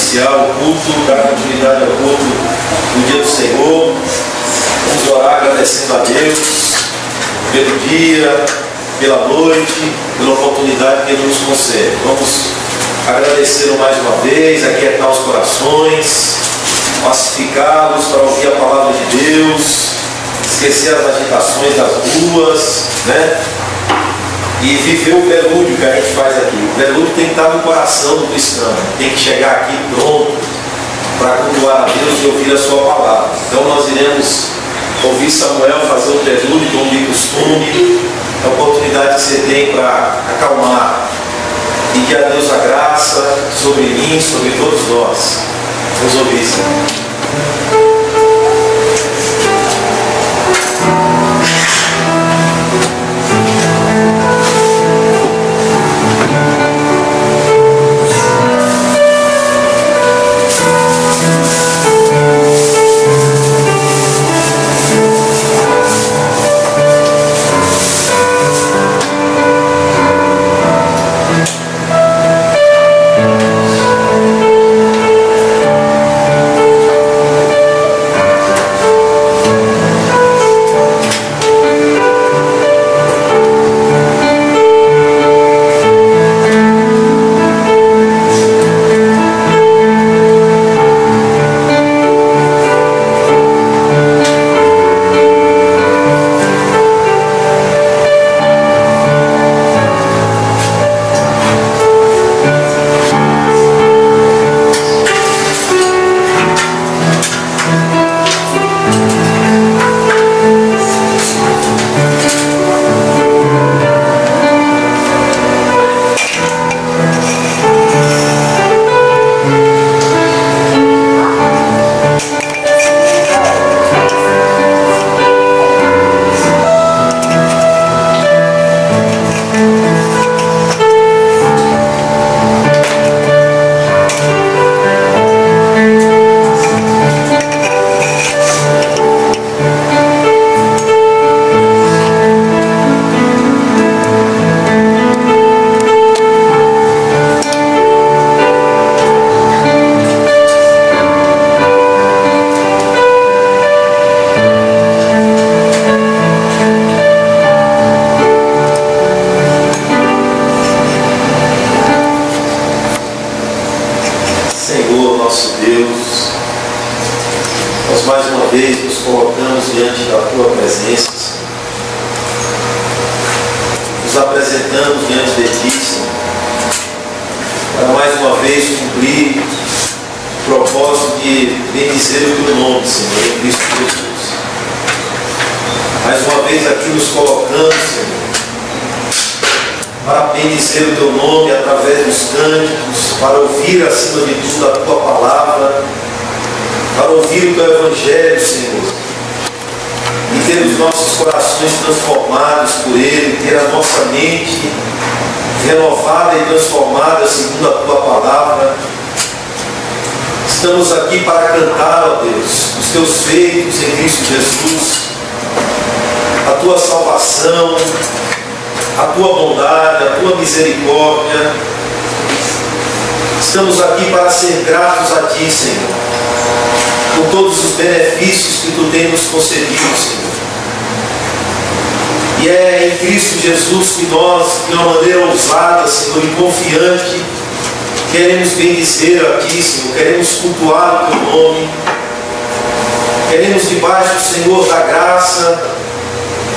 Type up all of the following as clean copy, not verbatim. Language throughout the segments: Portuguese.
iniciar o culto, dar continuidade ao culto no dia do Senhor. Vamos orar agradecendo a Deus pelo dia, pela noite, pela oportunidade que Ele nos concede. Vamos agradecê-lo mais uma vez, aquietar os corações, pacificá-los para ouvir a palavra de Deus, esquecer as agitações das ruas, né? E viver o prelúdio que a gente faz aqui. O prelúdio tem que estar no coração do cristão, tem que chegar aqui pronto para cultuar a Deus e ouvir a sua palavra. Então nós iremos ouvir Samuel fazer o prelúdio como de costume, a oportunidade que você tem para acalmar. E que a Deus a graça sobre mim, sobre todos nós. Vamos ouvir isso. Transformados por Ele, ter a nossa mente renovada e transformada segundo a Tua palavra. Estamos aqui para cantar, ó Deus, os Teus feitos em Cristo Jesus, a Tua salvação, a Tua bondade, a Tua misericórdia. Estamos aqui para ser gratos a Ti, Senhor, por todos os benefícios que Tu tens nos concedido, Senhor. E é em Cristo Jesus que nós, de uma maneira ousada, Senhor, e confiante, queremos bendizer a Ti, Senhor, queremos cultuar o Teu nome, queremos, debaixo, Senhor, da graça,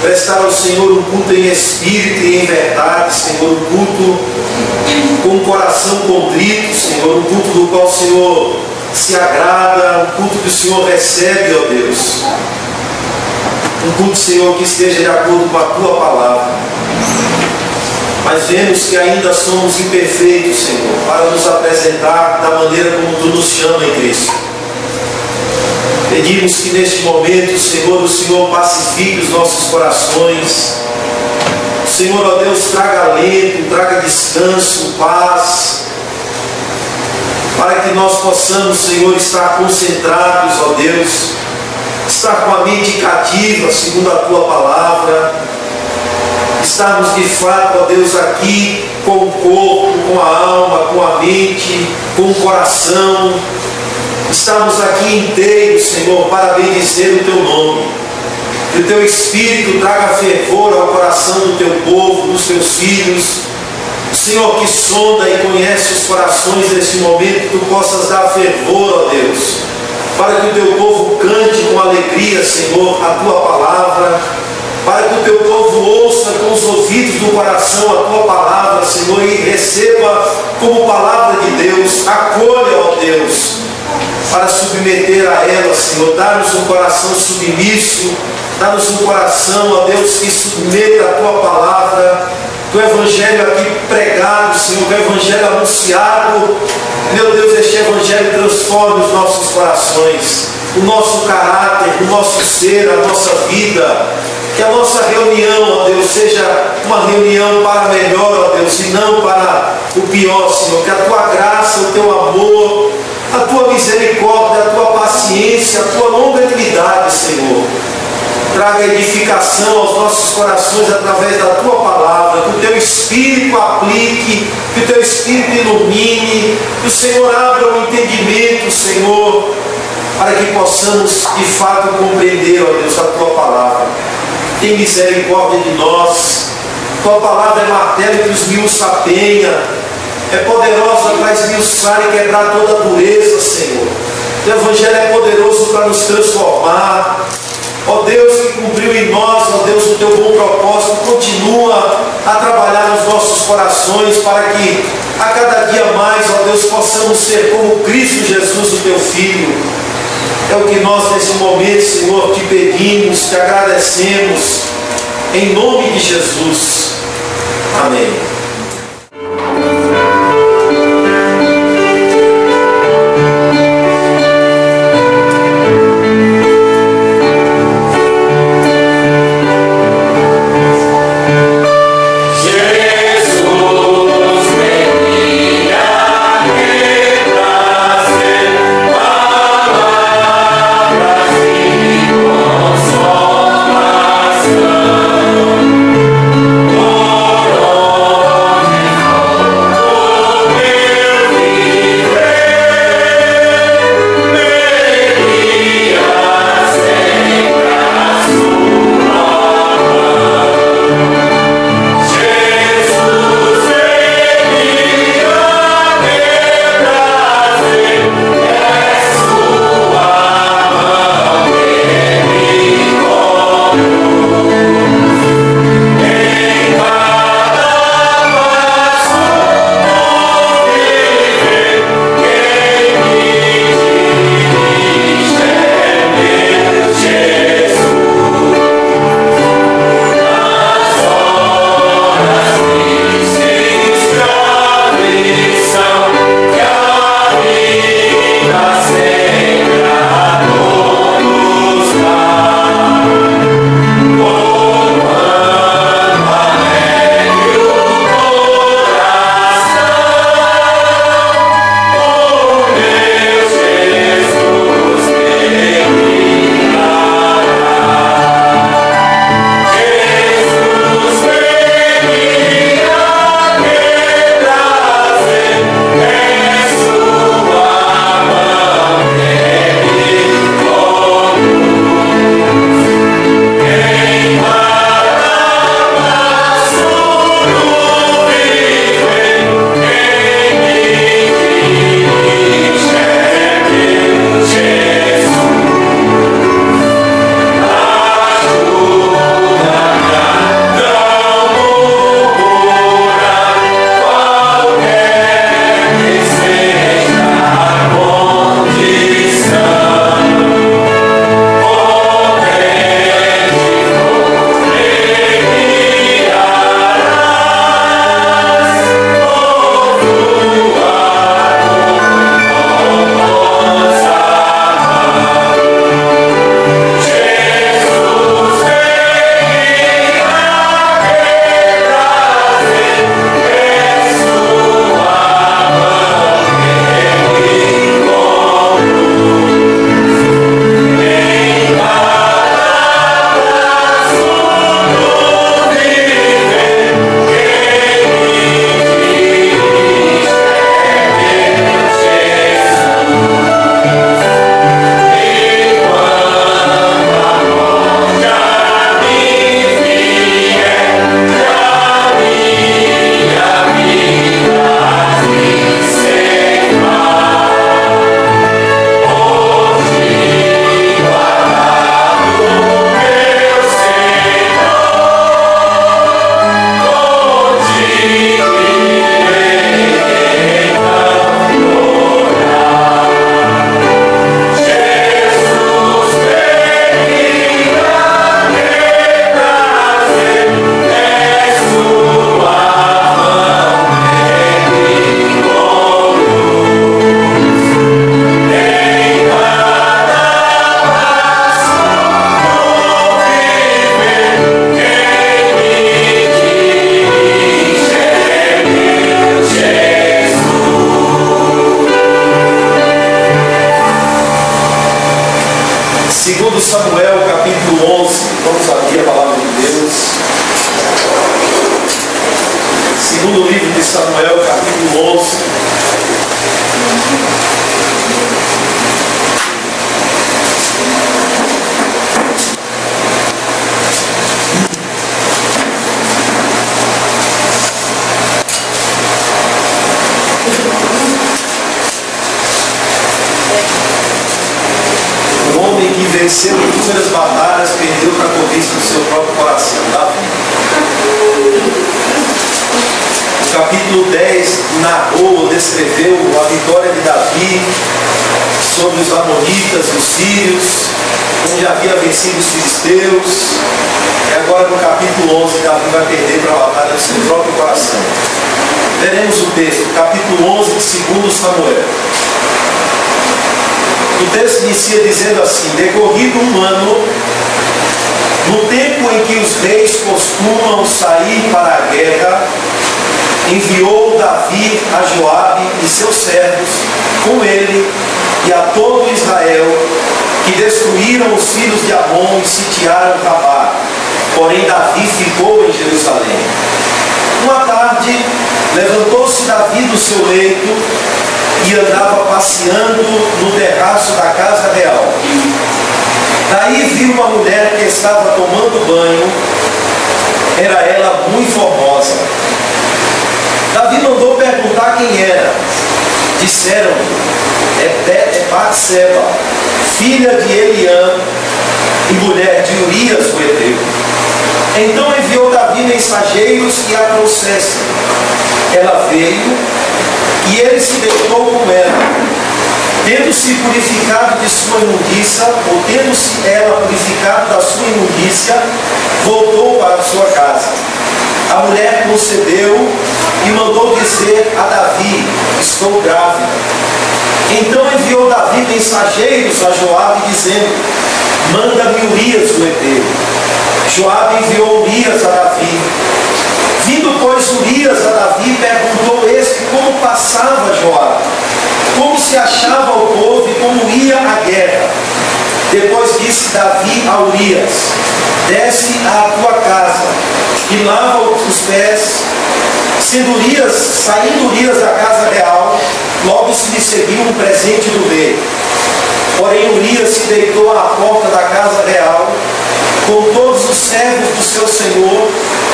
prestar ao Senhor um culto em espírito e em verdade, Senhor, um culto com um coração contrito, Senhor, um culto do qual o Senhor se agrada, um culto que o Senhor recebe, ó Deus. Um culto, Senhor, que esteja de acordo com a Tua palavra. Mas vemos que ainda somos imperfeitos, Senhor, para nos apresentar da maneira como Tu nos chama em Cristo. Pedimos que neste momento, Senhor, o Senhor pacifique os nossos corações. O Senhor, ó Deus, traga alento, traga descanso, paz, para que nós possamos, Senhor, estar concentrados, ó Deus, estar com a mente cativa, segundo a Tua palavra, estarmos de fato, ó Deus, aqui com o corpo, com a alma, com a mente, com o coração. Estamos aqui inteiros, Senhor, para bendizer o Teu nome. Que o Teu Espírito traga fervor ao coração do Teu povo, dos Teus filhos. Senhor, que sonda e conhece os corações neste momento, que Tu possas dar fervor, ó Deus, para que o Teu povo cante com alegria, Senhor, a Tua palavra, para que o Teu povo ouça com os ouvidos do coração a Tua palavra, Senhor, e receba como palavra de Deus, acolha, ó Deus, para submeter a ela, Senhor. Dá-nos um coração submisso, dá-nos um coração, ó Deus, que submeta a Tua palavra, do Evangelho aqui pregado, Senhor, do Evangelho anunciado. Meu Deus, este Evangelho transforma os nossos corações, o nosso caráter, o nosso ser, a nossa vida. Que a nossa reunião, ó Deus, seja uma reunião para melhor, ó Deus, e não para o pior, Senhor. Que a Tua graça, o Teu amor, a Tua misericórdia, a Tua paciência, a Tua longanimidade, Senhor, traga edificação aos nossos corações através da Tua palavra. Que o Teu Espírito aplique, que o Teu Espírito ilumine, que o Senhor abra o entendimento, Senhor, para que possamos de fato compreender, ó Deus, a Tua palavra. Tem misericórdia de nós. Tua palavra é martelo que esmiuça a penha, é poderosa para esmiuçar e quebrar toda a dureza, Senhor. O Evangelho é poderoso para nos transformar. Ó Deus, que cumpriu em nós, ó Deus, o Teu bom propósito, continua a trabalhar nos nossos corações para que a cada dia mais, ó Deus, possamos ser como Cristo Jesus, o Teu Filho. É o que nós nesse momento, Senhor, te pedimos, te agradecemos, em nome de Jesus. Amém. Oh Segundo Samuel, capítulo 11, vamos abrir a palavra de Deus. Segundo livro de Samuel, capítulo 11. Venceu inúmeras batalhas, perdeu para a cobiça do seu próprio coração. Davi. O capítulo 10 narrou, descreveu a vitória de Davi sobre os amonitas, os sírios, onde havia vencido os filisteus. E agora no capítulo 11, Davi vai perder para a batalha do seu próprio coração. Veremos o texto, capítulo 11 de 2 Samuel. O texto inicia dizendo assim: decorrido um ano, no tempo em que os reis costumam sair para a guerra, enviou Davi a Joabe e seus servos com ele e a todo Israel, que destruíram os filhos de Amon e sitiaram Rabá. Porém Davi ficou em Jerusalém. Uma tarde, levantou-se Davi do seu leito e andava passeando no terraço da casa real. Daí viu uma mulher que estava tomando banho. Era ela muito formosa. Davi mandou perguntar quem era. Disseram: é Batseba, filha de Eliã e mulher de Urias o Heteu. Então enviou Davi mensageiros que a trouxessem. Ela veio e ele se deitou com ela. Tendo-se purificado de sua imundícia, ou tendo-se ela purificado da sua imundícia, voltou para a sua casa. A mulher concedeu e mandou dizer a Davi: estou grávida. Então enviou Davi mensageiros a Joabe, dizendo: manda-me Urias o Heteu. Joabe enviou Urias a Davi. Vindo, pois, Urias a Davi, perguntou este como passava Joabe, como se achava o povo e como ia a guerra. Depois disse Davi a Urias: desce à tua casa e lava os pés. Saindo Urias da casa real, logo se lhe seguiu um presente do rei. Porém Urias se deitou à porta da casa real com todos os servos do seu senhor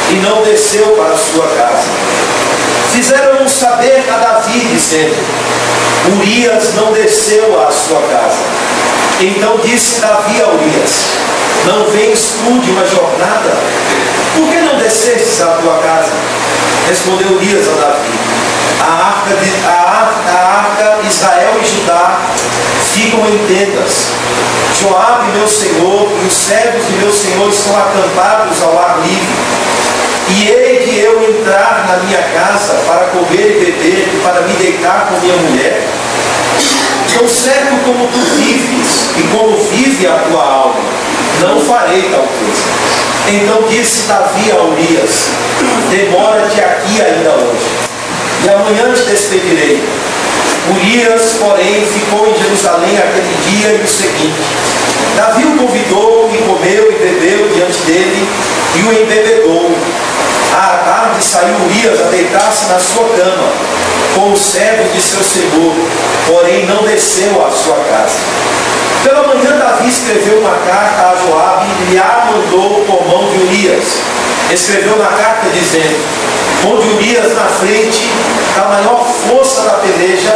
e não desceu para a sua casa. Fizeram saber a Davi, dizendo: Urias não desceu à sua casa. Então disse Davi a Urias: não vens tu de uma jornada? Por que não descestes à tua casa? Respondeu Urias a Davi: a arca Israel e Judá ficam em tendas. Joabe, meu senhor, e os servos de meu senhor estão acampados ao ar livre. E hei de eu entrar na minha casa para comer e beber e para me deitar com minha mulher? Tão certo como tu vives e como vive a tua alma, não farei tal coisa. Então disse Davi a Urias: demora-te aqui ainda hoje, e amanhã te despedirei. Urias, porém, ficou em Jerusalém aquele dia e o seguinte. Davi o convidou e comeu e bebeu diante dele e o embebedou. À tarde saiu Urias a deitar-se na sua cama com os servos de seu senhor, porém não desceu à sua casa. Pela manhã Davi escreveu uma carta a Joabe e a mandou por mão de Urias. Escreveu na carta dizendo: onde Urias na frente da maior força da peleja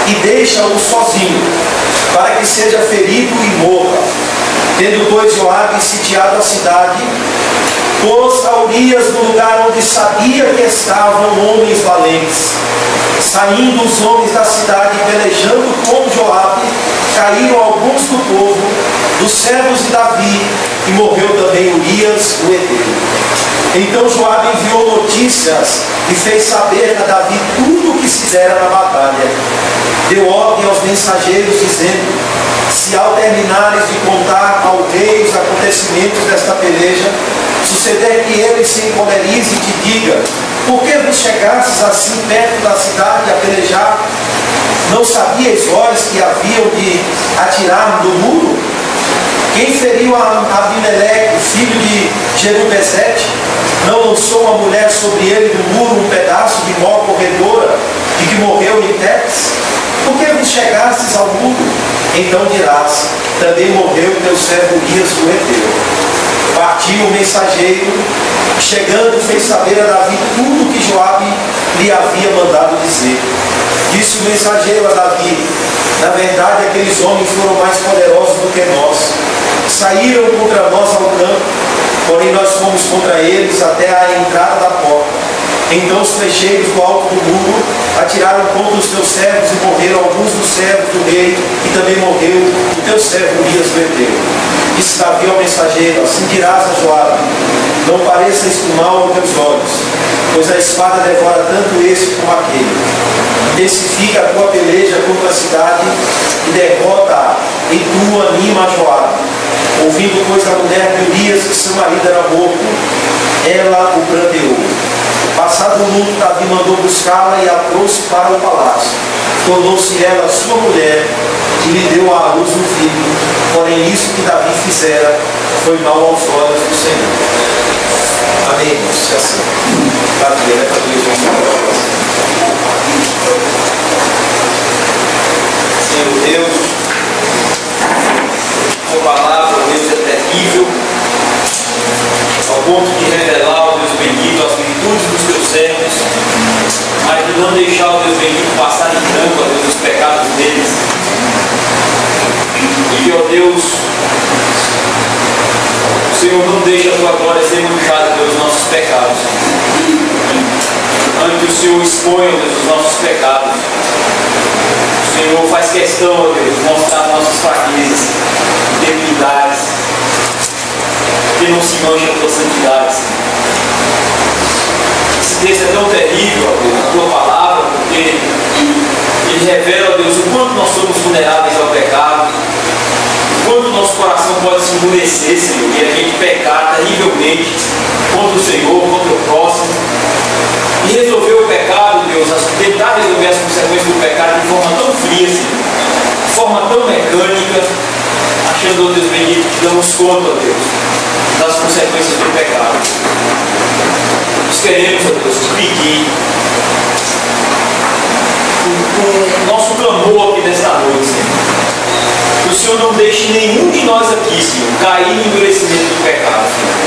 e deixa-o sozinho, para que seja ferido e morra. Tendo, pois, Joabe sitiado a cidade, pôs a Urias no lugar onde sabia que estavam homens valentes. Saindo os homens da cidade pelejando com Joabe, caíram alguns do povo, dos servos de Davi, e morreu também Urias o Heteu. Então Joabe enviou notícias e fez saber a Davi tudo o que se dera na batalha. Deu ordem aos mensageiros, dizendo: se ao terminares de contar ao rei os acontecimentos desta peleja, suceder que ele se encolerize e te diga: por que vos chegastes assim perto da cidade a pelejar? Não sabias vós que haviam de atirar do muro? Quem feriu a Abimeleque, filho de Jerubezete, não lançou uma mulher sobre ele do muro um pedaço de mó corredora de que morreu em Tebes? Por que vos chegastes ao muro? Então dirás, também morreu teu servo Urias do Heteu. Partiu o mensageiro, chegando fez saber a Davi tudo o que Joabe lhe havia mandado dizer. Disse o mensageiro a Davi, na verdade aqueles homens foram mais poderosos do que nós. Saíram contra nós ao campo, porém nós fomos contra eles até a entrada da porta. Então os flecheiros do alto do muro atiraram contra os teus servos e morreram alguns dos servos do rei, e também morreu o teu servo Urias do Heteu. Disse Davi ao mensageiro, assim dirás a Joabe, não pareça isto mal aos teus olhos, pois a espada devora tanto este como aquele. Intensifica a tua peleja contra a cidade e derrota-a, e tu anima a Joabe. Ouvindo, pois, a mulher de Urias, que seu marido era morto, ela o pranteou. Passado o luto, Davi mandou buscá-la e a trouxe para o palácio. Tornou-se ela sua mulher e lhe deu à luz um filho. Porém, isso que Davi fizera foi mal aos olhos do Senhor. Amém, irmãos? Se assim. Davi, é para Deus. Senhor Deus, a tua palavra, Deus, é terrível, ao ponto de revelar, ó Deus bendito, as virtudes dos teus servos, mas de não deixar, ó Deus bendito, passar em branco, ó Deus, os pecados deles. E, ó Deus, o Senhor não deixa a tua glória ser manchada pelos nossos pecados. Antes que o Senhor expõe, ó Deus, os nossos pecados. O Senhor faz questão, ó Deus, de mostrar nossas fraquezas, debilidades, que não se mancha a tua santidade, Senhor. Esse texto é tão terrível, ó Deus, a tua palavra, porque ele revela, ó Deus, o quanto nós somos vulneráveis ao pecado, o quanto o nosso coração pode se endurecer, Senhor, e a gente pecar terrivelmente contra o Senhor, contra o próximo. E resolver o pecado, Deus, tentar resolver as consequências do pecado de forma tão fria, Senhor, de forma tão mecânica, achando, ó Deus bendito, que damos conta, ó Deus, das consequências do pecado. Nós queremos, ó Deus, te pedir o nosso clamor aqui nesta noite, Senhor. Que o Senhor não deixe nenhum de nós aqui, Senhor, cair no endurecimento do pecado, Senhor.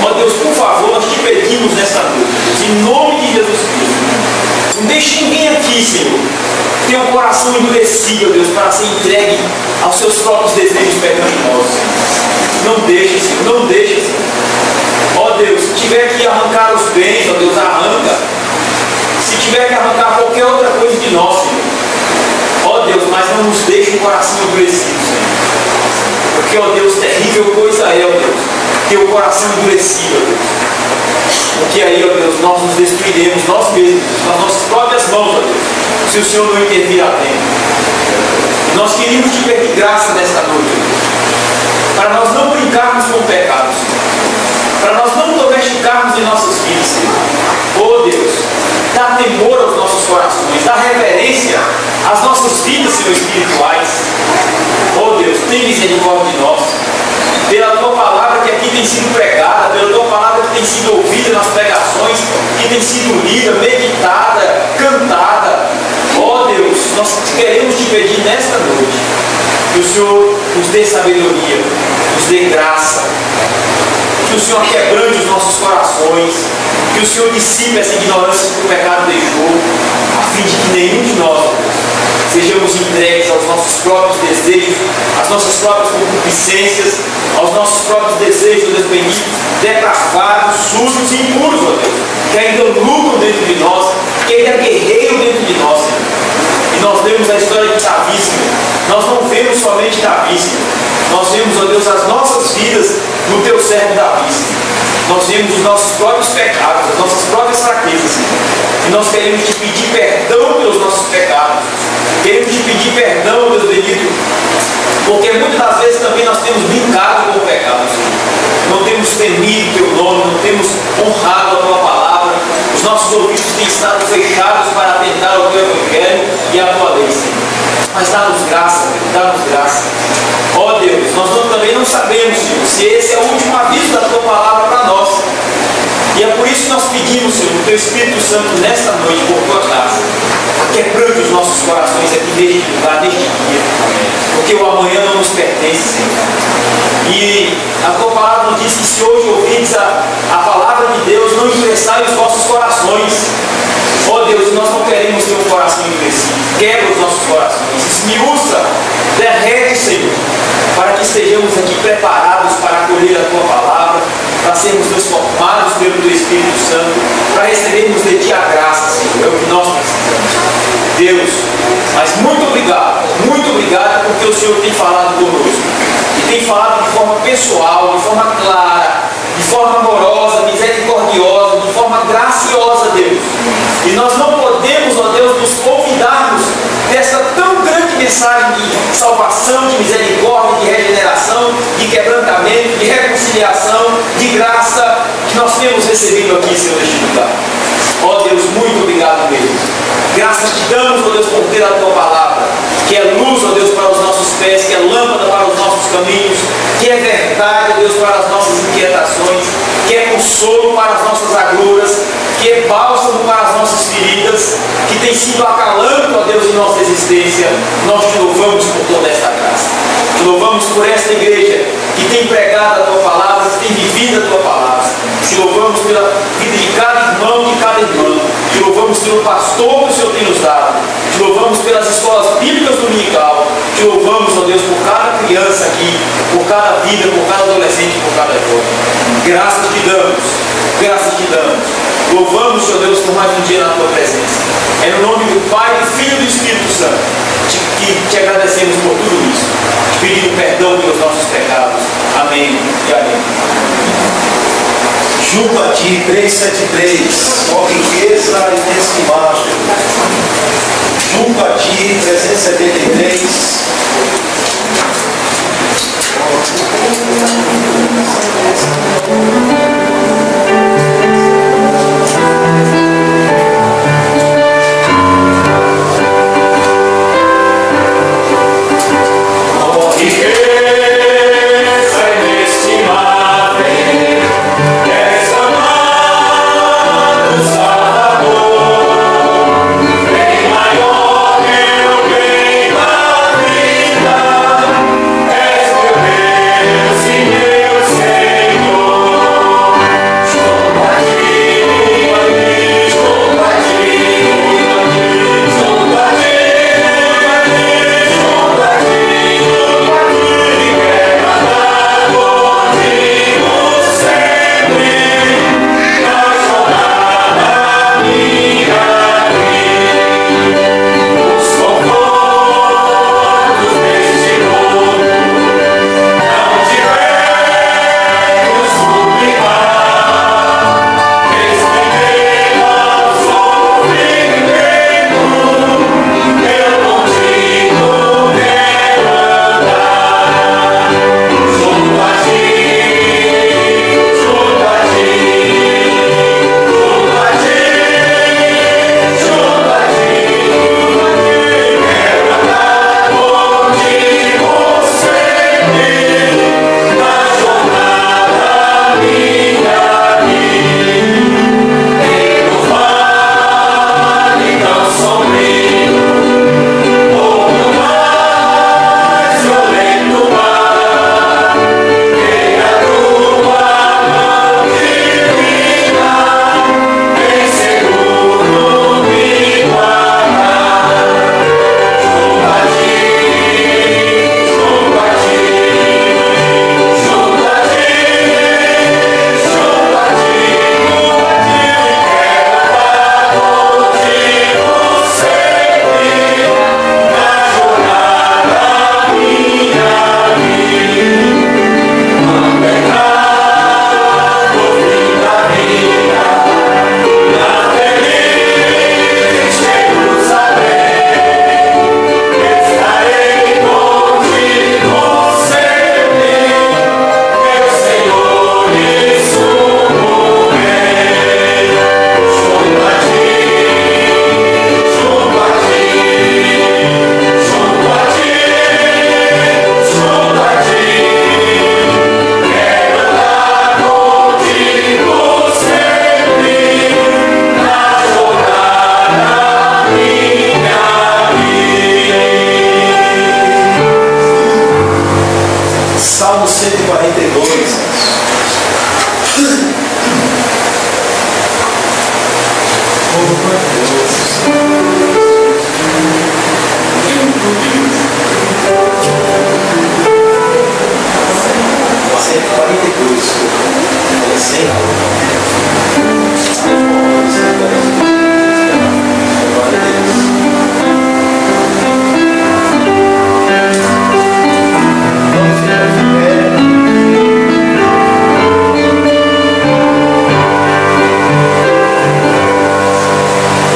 Ó Deus, por favor, nós te pedimos nessa noite, Deus, em nome de Jesus Cristo. Não deixe ninguém aqui, Senhor, ter um coração endurecido, Deus, para ser entregue aos seus próprios desejos pecaminosos. Não deixe, Senhor, não deixe, Senhor. Ó Deus, se tiver que arrancar os bens, ó Deus, arranca. Se tiver que arrancar qualquer outra coisa de nós, Senhor. Ó Deus, mas não nos deixe um coração endurecido, Senhor. Porque, ó Deus, terrível coisa é, ó Deus, ter o coração endurecido, ó Deus. Porque aí, ó Deus, nós nos destruiremos nós mesmos, nas nossas próprias mãos, ó Deus, se o Senhor não intervir a tempo. E nós queríamos te pedir graça nesta noite, ó Deus, para nós não brincarmos com o pecado, Senhor. Para nós não domesticarmos em nossas vidas, Senhor. Oh Deus, dá temor aos nossos corações, dá reverência às nossas vidas, Senhor, espirituais. Oh Deus, tem misericórdia de nós. Pela tua palavra que aqui tem sido pregada, pela tua palavra que tem sido ouvida nas pregações, que tem sido lida, meditada, cantada. Oh Deus, nós queremos te pedir nesta noite que o Senhor nos dê sabedoria, nos dê graça, que o Senhor quebrante os nossos corações, que o Senhor dissipe essa ignorância que o pecado deixou, a fim de que nenhum de nós, Deus, sejamos entregues aos nossos próprios desejos, às nossas próprias concupiscências, aos nossos próprios desejos, Deus bendito, depravados, sujos e impuros, ó Deus, que ainda lutam dentro de nós, que ainda guerreiam dentro de nós, Senhor. E nós vemos a história de Davi, Senhor. Nós não vemos somente Davi, Senhor. Nós vemos, ó Deus, as nossas vidas no teu servo Davi, Senhor. Nós vemos os nossos próprios pecados, as nossas próprias fraquezas, Senhor. E nós queremos te pedir perdão pelos nossos pecados. Queremos te pedir perdão, Deus bendito, porque muitas das vezes também nós temos brincado com o pecado, Senhor. Não temos temido teu nome, não temos honrado a tua palavra. Os nossos ouvidos têm estado fechados para atentar ao teu evangelho e à tua lei, Senhor. Mas dá-nos graça, Deus, dá-nos graça. Ó Deus, Deus, nós também não sabemos, Senhor, se esse é o último aviso da Tua palavra para nós. E é por isso que nós pedimos, Senhor, o Teu Espírito Santo nesta noite, por Tua graça, quebrante os nossos corações aqui neste lugar, neste dia, porque o amanhã não nos pertence, Senhor. E a Tua palavra nos diz que se hoje ouvides a palavra de Deus, não endureçai os vossos corações. Ó Deus, nós não queremos ter um coração endurecido. Quebra os nossos corações, esmiuça, derrete, Senhor, para que estejamos aqui preparados para acolher a Tua palavra, para sermos transformados pelo Teu Espírito Santo, para recebermos de Ti a graça, Senhor. É o que nós precisamos. Deus, mas muito obrigado porque o Senhor tem falado conosco. E tem falado de forma pessoal, de forma clara, de forma amorosa, misericordiosa, de forma graciosa, Deus. E nós não podemos, ó Deus, nos convidarmos desta tão grande mensagem de salvação, de misericórdia, de regeneração, de quebrantamento, de reconciliação, de graça que nós temos recebido aqui, Senhor, neste lugar. Ó Deus, muito obrigado mesmo. Graças te damos, ó Deus, por ter a Tua palavra, que é luz, ó Deus, para os nossos pés, que é lâmpada para os nossos caminhos, que é verdade, ó Deus, para as nossas inquietações, que é consolo para as nossas agruras, que é bálsamo para as nossas feridas, que tem sido acalanto, ó Deus, em nossa existência. Nós te louvamos por toda esta graça. Te louvamos por esta igreja que tem pregado a Tua palavra, que tem vivido a Tua palavra. Te louvamos pela vida de cada irmão, de cada irmã. Te louvamos pelo pastor que o Senhor tem nos dado. Te louvamos pelas escolas bíblicas dominical. Te louvamos, ó Deus, por cada criança aqui, por cada vida, por cada adolescente, por cada jovem. Graças te damos, graças te damos. Louvamos, ó Deus, por mais um dia na Tua presença. É no nome do Pai, do Filho e do Espírito Santo que te agradecemos por tudo isso, pedindo perdão pelos nossos pecados. Amém e amém. Junto a Ti, 373, ó riqueza inestimável. Junto a Ti, 373. Senhor.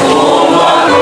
Como a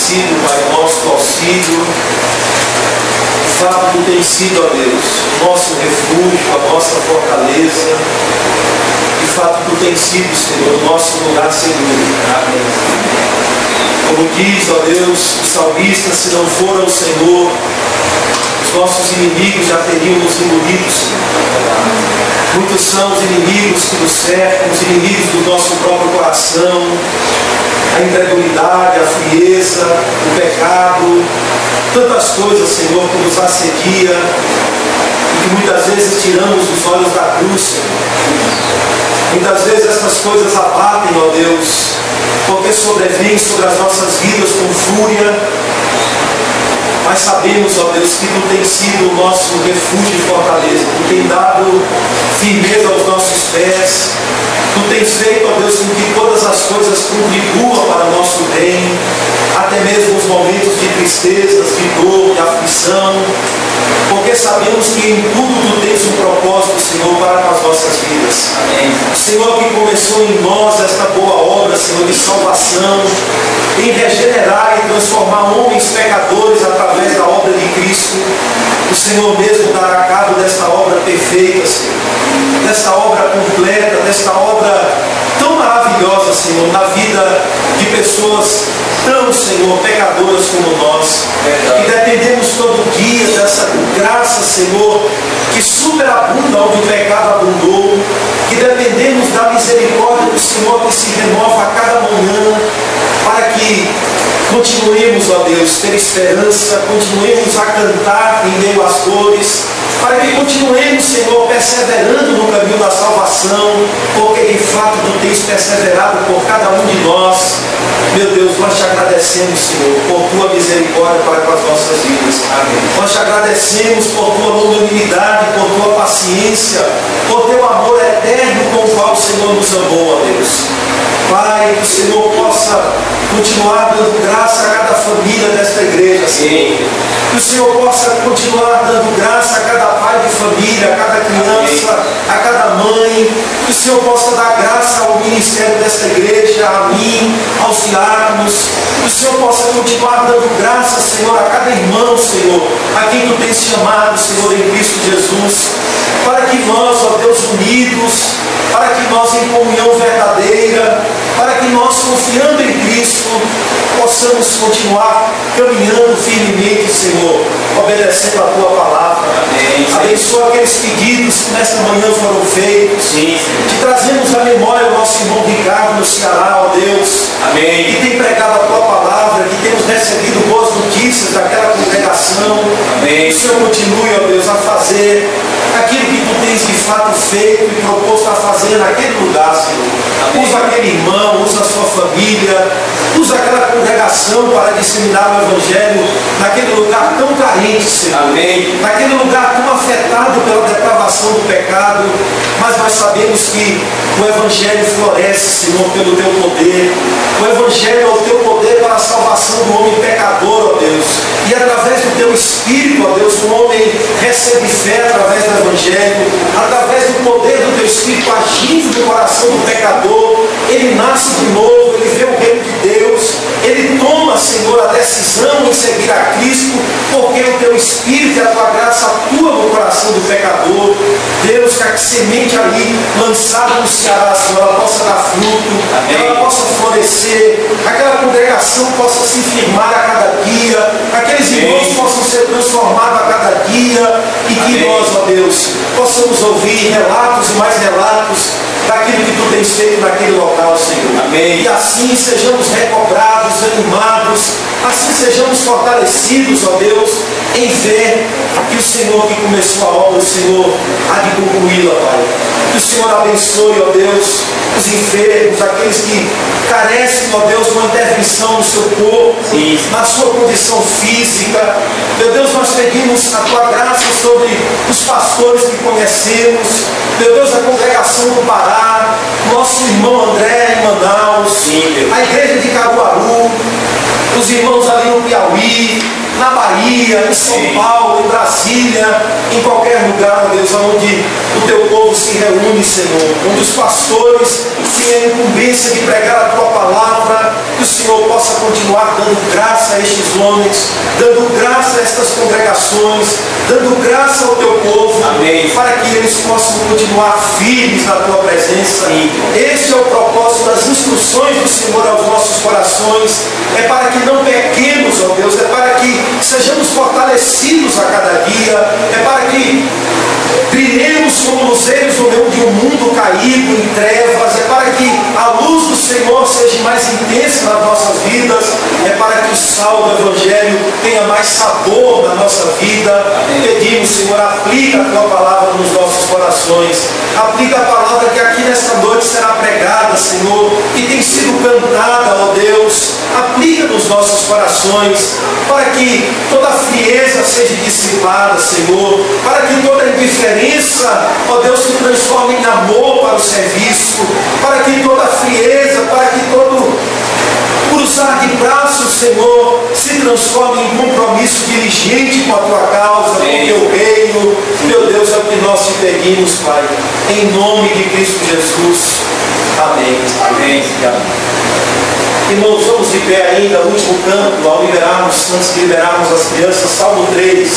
sido, Pai, nosso auxílio. De fato, Tu tens sido, ó Deus, nosso refúgio, a nossa fortaleza. De fato, Tu tens sido, Senhor, nosso lugar seguro. Amém. Como diz, ó Deus, o salmista, se não for ao Senhor, os nossos inimigos já teriam nos engolido, Senhor. Muitos são os inimigos que nos cercam, os inimigos do nosso próprio coração, a incredulidade, a frieza, o pecado, tantas coisas, Senhor, que nos assedia e que muitas vezes tiramos os olhos da cruz, Senhor. Muitas vezes essas coisas abatem, ó Deus, porque sobrevêm sobre as nossas vidas com fúria, mas sabemos, ó Deus, que Tu tens sido o nosso refúgio e fortaleza. Tu tens dado firmeza aos nossos pés. Tu tens feito, ó Deus, com que todas as coisas contribuam para o nosso bem, até mesmo os momentos de tristezas, de dor, de aflição, porque sabemos que em tudo Tu tens um propósito, Senhor, para com as nossas vidas. Amém. O Senhor que começou em nós esta boa obra, Senhor, de salvação, em regenerar e transformar homens pecadores através da obra de Cristo, o Senhor mesmo dará cabo desta obra perfeita, Senhor, desta obra completa, desta obra tão maravilhosa, Senhor, na vida de pessoas tão, Senhor, pecadoras como nós, que dependemos todo dia dessa graça, Senhor, que superabunda onde o pecado abundou, que dependemos da misericórdia do Senhor que se renova a cada manhã, para que continuemos, ó Deus, ter esperança, continuemos a cantar em meio às dores, para que continuemos, Senhor, perseverando no caminho da salvação, porque de fato Tu tens perseverado por cada um de nós. Meu Deus, nós Te agradecemos, Senhor, por Tua misericórdia para com as nossas vidas. Amém. Nós Te agradecemos por Tua longanimidade, por Tua paciência, por Teu amor eterno com o qual o Senhor nos amou, ó Deus. Pai, que o Senhor possa continuar dando graça a cada família desta igreja, Senhor. Que o Senhor possa continuar dando graça a cada pai de família, a cada criança, a cada mãe. Que o Senhor possa dar graça ao ministério desta igreja, a mim, aos diáconos. Que o Senhor possa continuar dando graça, Senhor, a cada irmão, Senhor, a quem Tu tens chamado, Senhor, em Cristo Jesus. Para que nós, ó Deus, unidos, para que nós em comunhão verdadeira, para que nós, confiando em Cristo, possamos continuar caminhando firmemente, Senhor, obedecendo a Tua palavra. Amém. Abençoa aqueles pedidos que nesta manhã foram feitos. Sim. Que trazemos à memória o nosso irmão Ricardo no Ceará, ó Deus. Amém. Que tem pregado a Tua palavra, que temos recebido boas notícias daquela congregação. Amém. Que o Senhor continue, ó Deus, a fazer aquilo que Tu tens de fato feito e proposto a fazer naquele lugar, Senhor. Amém. Usa aquele irmão, usa a sua família, usa aquela congregação para disseminar o Evangelho naquele lugar tão carente, Senhor. Amém. Naquele lugar tão afetado pela depravação do pecado, mas nós sabemos que o Evangelho floresce, Senhor, pelo Teu poder. O Evangelho é o Teu poder para a salvação do homem pecador, ó Deus. E através do Teu Espírito, ó Deus, o homem recebe fé através do Evangelho, através do poder do Teu Espírito agindo no coração do pecador. Ele nasce de novo, ele vê o reino de Deus, ele toma, Senhor, a decisão em seguir a Cristo, porque o Teu Espírito e a Tua graça atuam no coração do pecador. Deus, que a semente ali lançada no Ceará, Senhor, ela possa dar fruto, amém, ela possa florescer, aquela congregação possa se firmar a cada dia, aqueles irmãos possam ser transformados a cada dia, e que amém, nós, ó Deus, possamos ouvir relatos e mais relatos daquilo que Tu tens feito naquele local, Senhor. Amém. E assim sejamos recobrados, animados, assim sejamos fortalecidos, ó Deus, em ver que o Senhor que começou a obra, o Senhor há de concluí-la, Pai. Que o Senhor abençoe, ó Deus, os enfermos, aqueles que carecem, ó Deus, de uma intervenção no seu corpo, sim, na sua condição física. Meu Deus, nós pedimos a Tua graça sobre os pastores que conhecemos, meu Deus, a congregação do Pará, nosso irmão André em Manaus, sim, a igreja de Caruaru, os irmãos ali no Piauí, na Bahia, em São Paulo, em Brasília, em qualquer lugar, ó Deus, onde o teu povo se reúne, Senhor, onde os pastores têm a incumbência de pregar a tua palavra, que o Senhor possa continuar dando graça a estes homens, dando graça a estas congregações, dando graça ao teu povo. Amém. Para que eles possam continuar firmes na tua presença. Sim. Este é o propósito das instruções do Senhor aos nossos corações. É para que não pequemos, ó Deus, é para que sejamos fortalecidos a cada dia, é para que brilhemos como luzeiros no meio de um mundo caído em trevas, é para que a luz do Senhor seja mais intensa nas nossas vidas, é para que o sal do Evangelho tenha mais sabor na nossa vida. Pedimos, Senhor, aplica a tua palavra nos nossos corações, aplica a palavra que aqui nesta noite será pregada, Senhor, que tem sido cantada, ó Deus, aplica nos nossos corações, para que toda frieza seja dissipada, Senhor, para que toda indiferença, ó Deus, se transforme em amor para o serviço, para que toda frieza, para que todo cruzar de braços, Senhor, se transforme em compromisso diligente com a tua causa, com o teu reino. Meu Deus, é o que nós te pedimos, Pai, em nome de Cristo Jesus. Amém. Amém. Irmãos, vamos de pé ainda, último canto, antes de liberarmos as crianças, Salmo 3.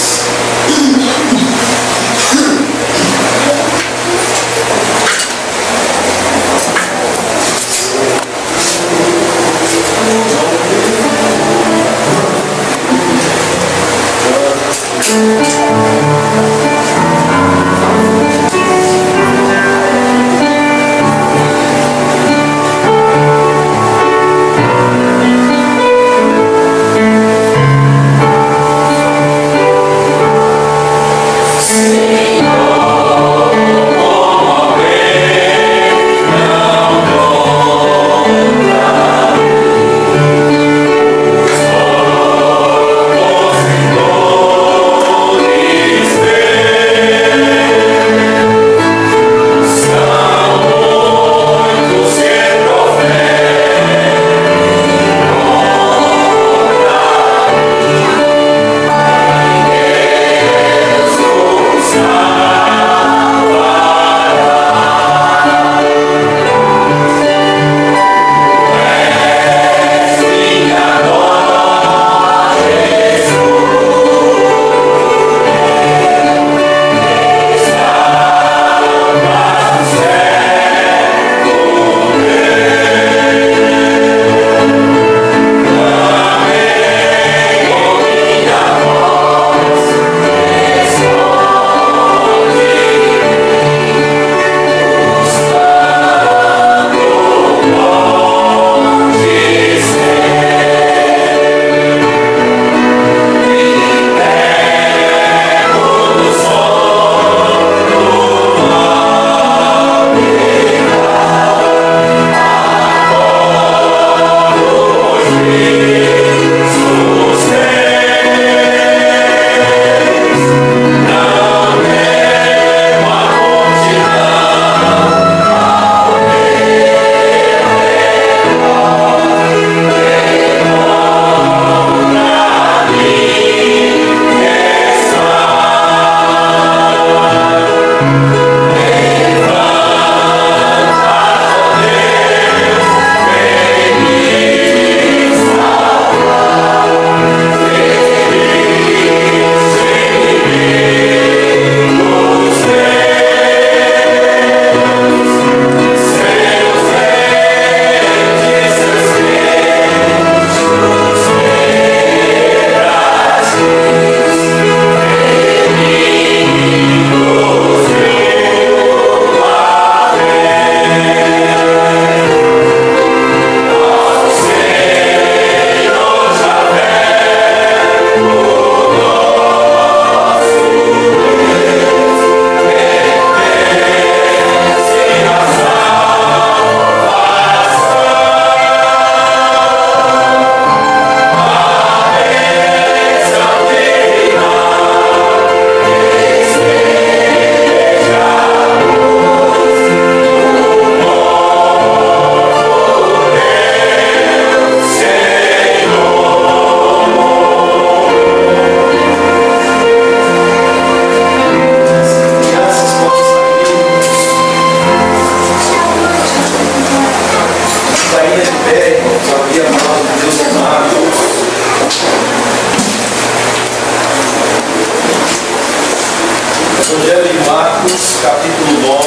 Evangelho de Marcos, capítulo 9.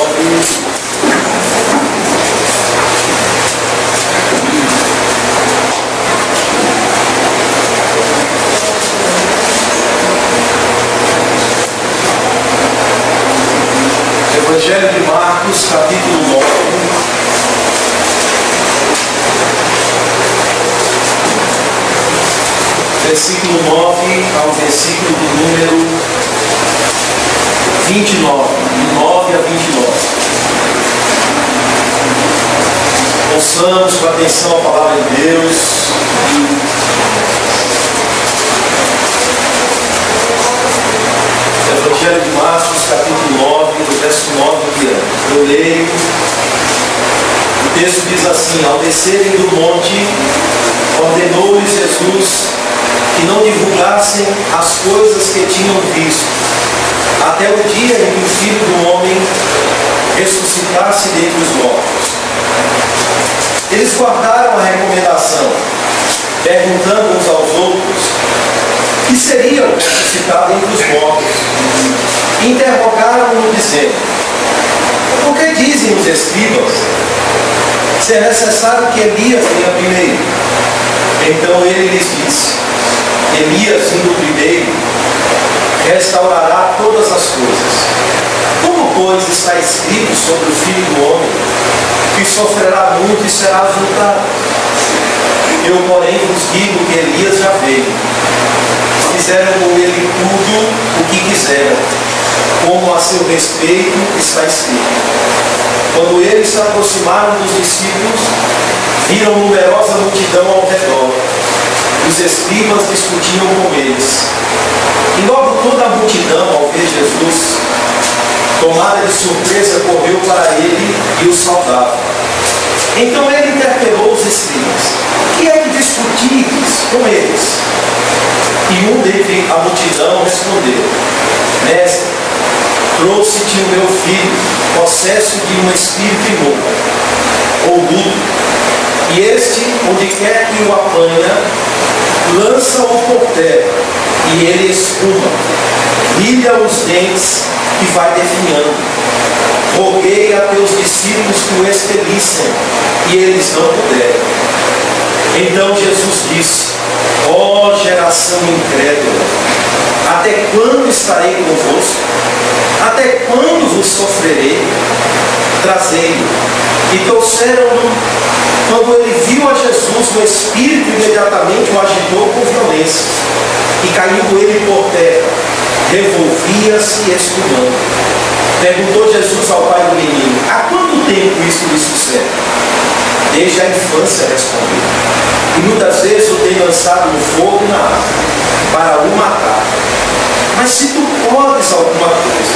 Evangelho de Marcos, capítulo 9. Versículo 9 ao versículo do número 29, de 9 a 29. Ouçamos com atenção a palavra de Deus. Evangelho de Marcos, capítulo 9, do verso 9 em diante. Eu leio. O texto diz assim: ao descerem do monte, ordenou-lhes Jesus que não divulgassem as coisas que tinham visto, até o dia em que o Filho do Homem ressuscitasse dentre os mortos. Eles guardaram a recomendação, perguntando uns aos outros que seria o ressuscitado entre os mortos. Interrogaram-no dizendo: por que dizem os escribas se é necessário que Elias venha primeiro? Então ele lhes disse: Elias, vindo primeiro, restaurará todas as coisas. Como, pois, está escrito sobre o Filho do Homem, que sofrerá muito e será ajudado? Eu, porém, vos digo que Elias já veio. Fizeram com ele tudo o que quiseram, como a seu respeito está escrito. Quando eles se aproximaram dos discípulos, viram numerosa multidão ao redor. Os escribas discutiam com eles. E logo toda a multidão, ao ver Jesus, tomada de surpresa, correu para ele e o saudava. Então ele interpelou os escribas: que é que discutis com eles? E um dentre a multidão respondeu: Mestre, trouxe-te o meu filho, possesso de um espírito imundo, ou mudo. E este, onde quer que o apanha, lança-o por terra, e ele espuma, brilha os dentes e vai definhando. Roguei a teus discípulos que o expelissem, e eles não puderam. Então Jesus disse: ó geração incrédula, até quando estarei convosco? Até quando vos sofrerei? Trazei-o. E trouxeram-no. Quando ele viu a Jesus, o Espírito imediatamente o agitou com violência. E caindo ele por terra, revolvia-se espumando. Perguntou Jesus ao pai do menino: há quanto tempo isso lhe sucede? Desde a infância, respondeu. E muitas vezes o tem lançado no fogo e na água, para o matar. Mas se tu podes alguma coisa,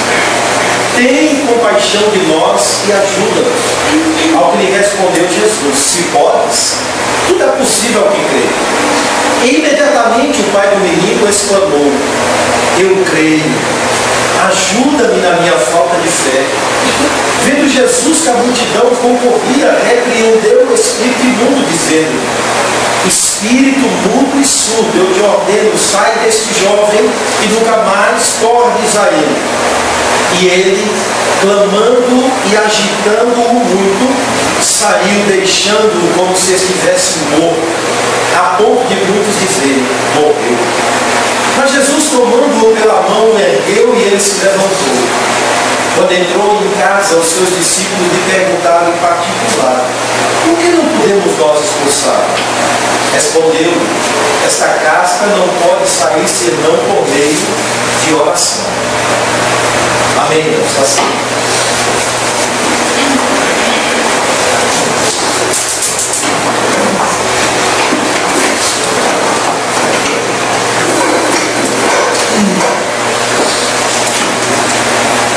tem compaixão de nós e ajuda-nos. Ao que lhe respondeu Jesus: se podes, tudo é possível ao que crê. E imediatamente o pai do menino exclamou: eu creio, ajuda-me na minha falta de fé. Vendo Jesus que a multidão concorria, repreendeu o espírito imundo, dizendo: espírito mudo e surdo, eu te ordeno, sai deste jovem e nunca mais tornes a ele. E ele, clamando e agitando-o muito, saiu, deixando-o como se estivesse morto, a ponto de muitos dizerem: morreu. Mas Jesus, tomando-o pela mão, o ergueu e ele se levantou. Quando entrou em casa, os seus discípulos lhe perguntaram em particular: por que não podemos nós expulsar? Respondeu: esta casca não pode sair senão por meio de oração. Amém, Deus, assim.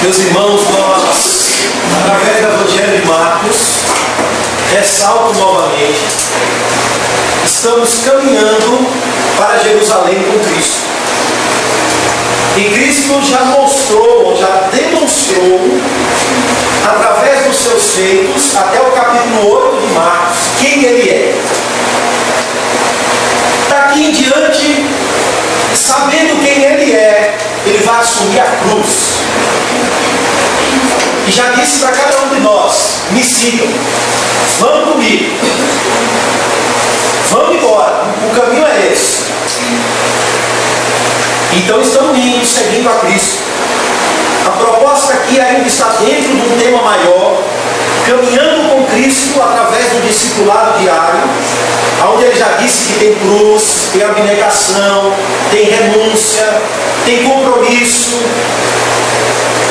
Meus irmãos, nós, através do Evangelho de Marcos, ressalto novamente, estamos caminhando para Jerusalém com Cristo. E Cristo já mostrou, já demonstrou, através dos seus feitos, até o capítulo 8 de Marcos, quem Ele é. Daqui em diante, sabendo quem Ele é, Ele vai assumir a cruz. e já disse para cada um de nós: me sigam, vamos comigo, vamos embora, o caminho é esse. Então estamos indo, seguindo a Cristo. A proposta aqui ainda está dentro de um tema maior, caminhando com Cristo através do discipulado diário, onde ele já disse que tem cruz, tem abnegação, tem renúncia, tem compromisso.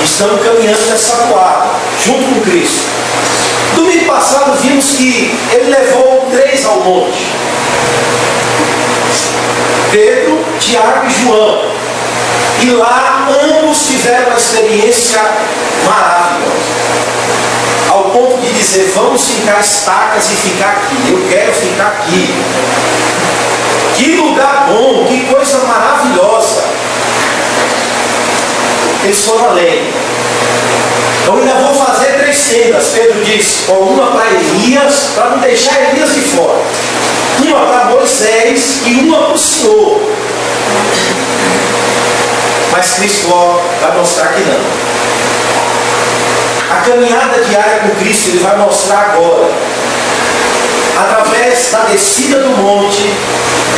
Estamos caminhando nessa toada, junto com Cristo. Domingo passado vimos que ele levou 3 ao monte: Pedro, Tiago e João. E lá ambos tiveram uma experiência maravilhosa, ao ponto de dizer: vamos fincar estacas e ficar aqui, eu quero ficar aqui. Que lugar bom, que coisa maravilhosa. Eles foram além. Eu ainda vou fazer 3 tendas, Pedro disse, uma para Elias, para não deixar Elias de fora, uma para Moisés e uma para o Senhor. Mas Cristo vai mostrar que não. A caminhada diária com Cristo ele vai mostrar agora, através da descida do monte,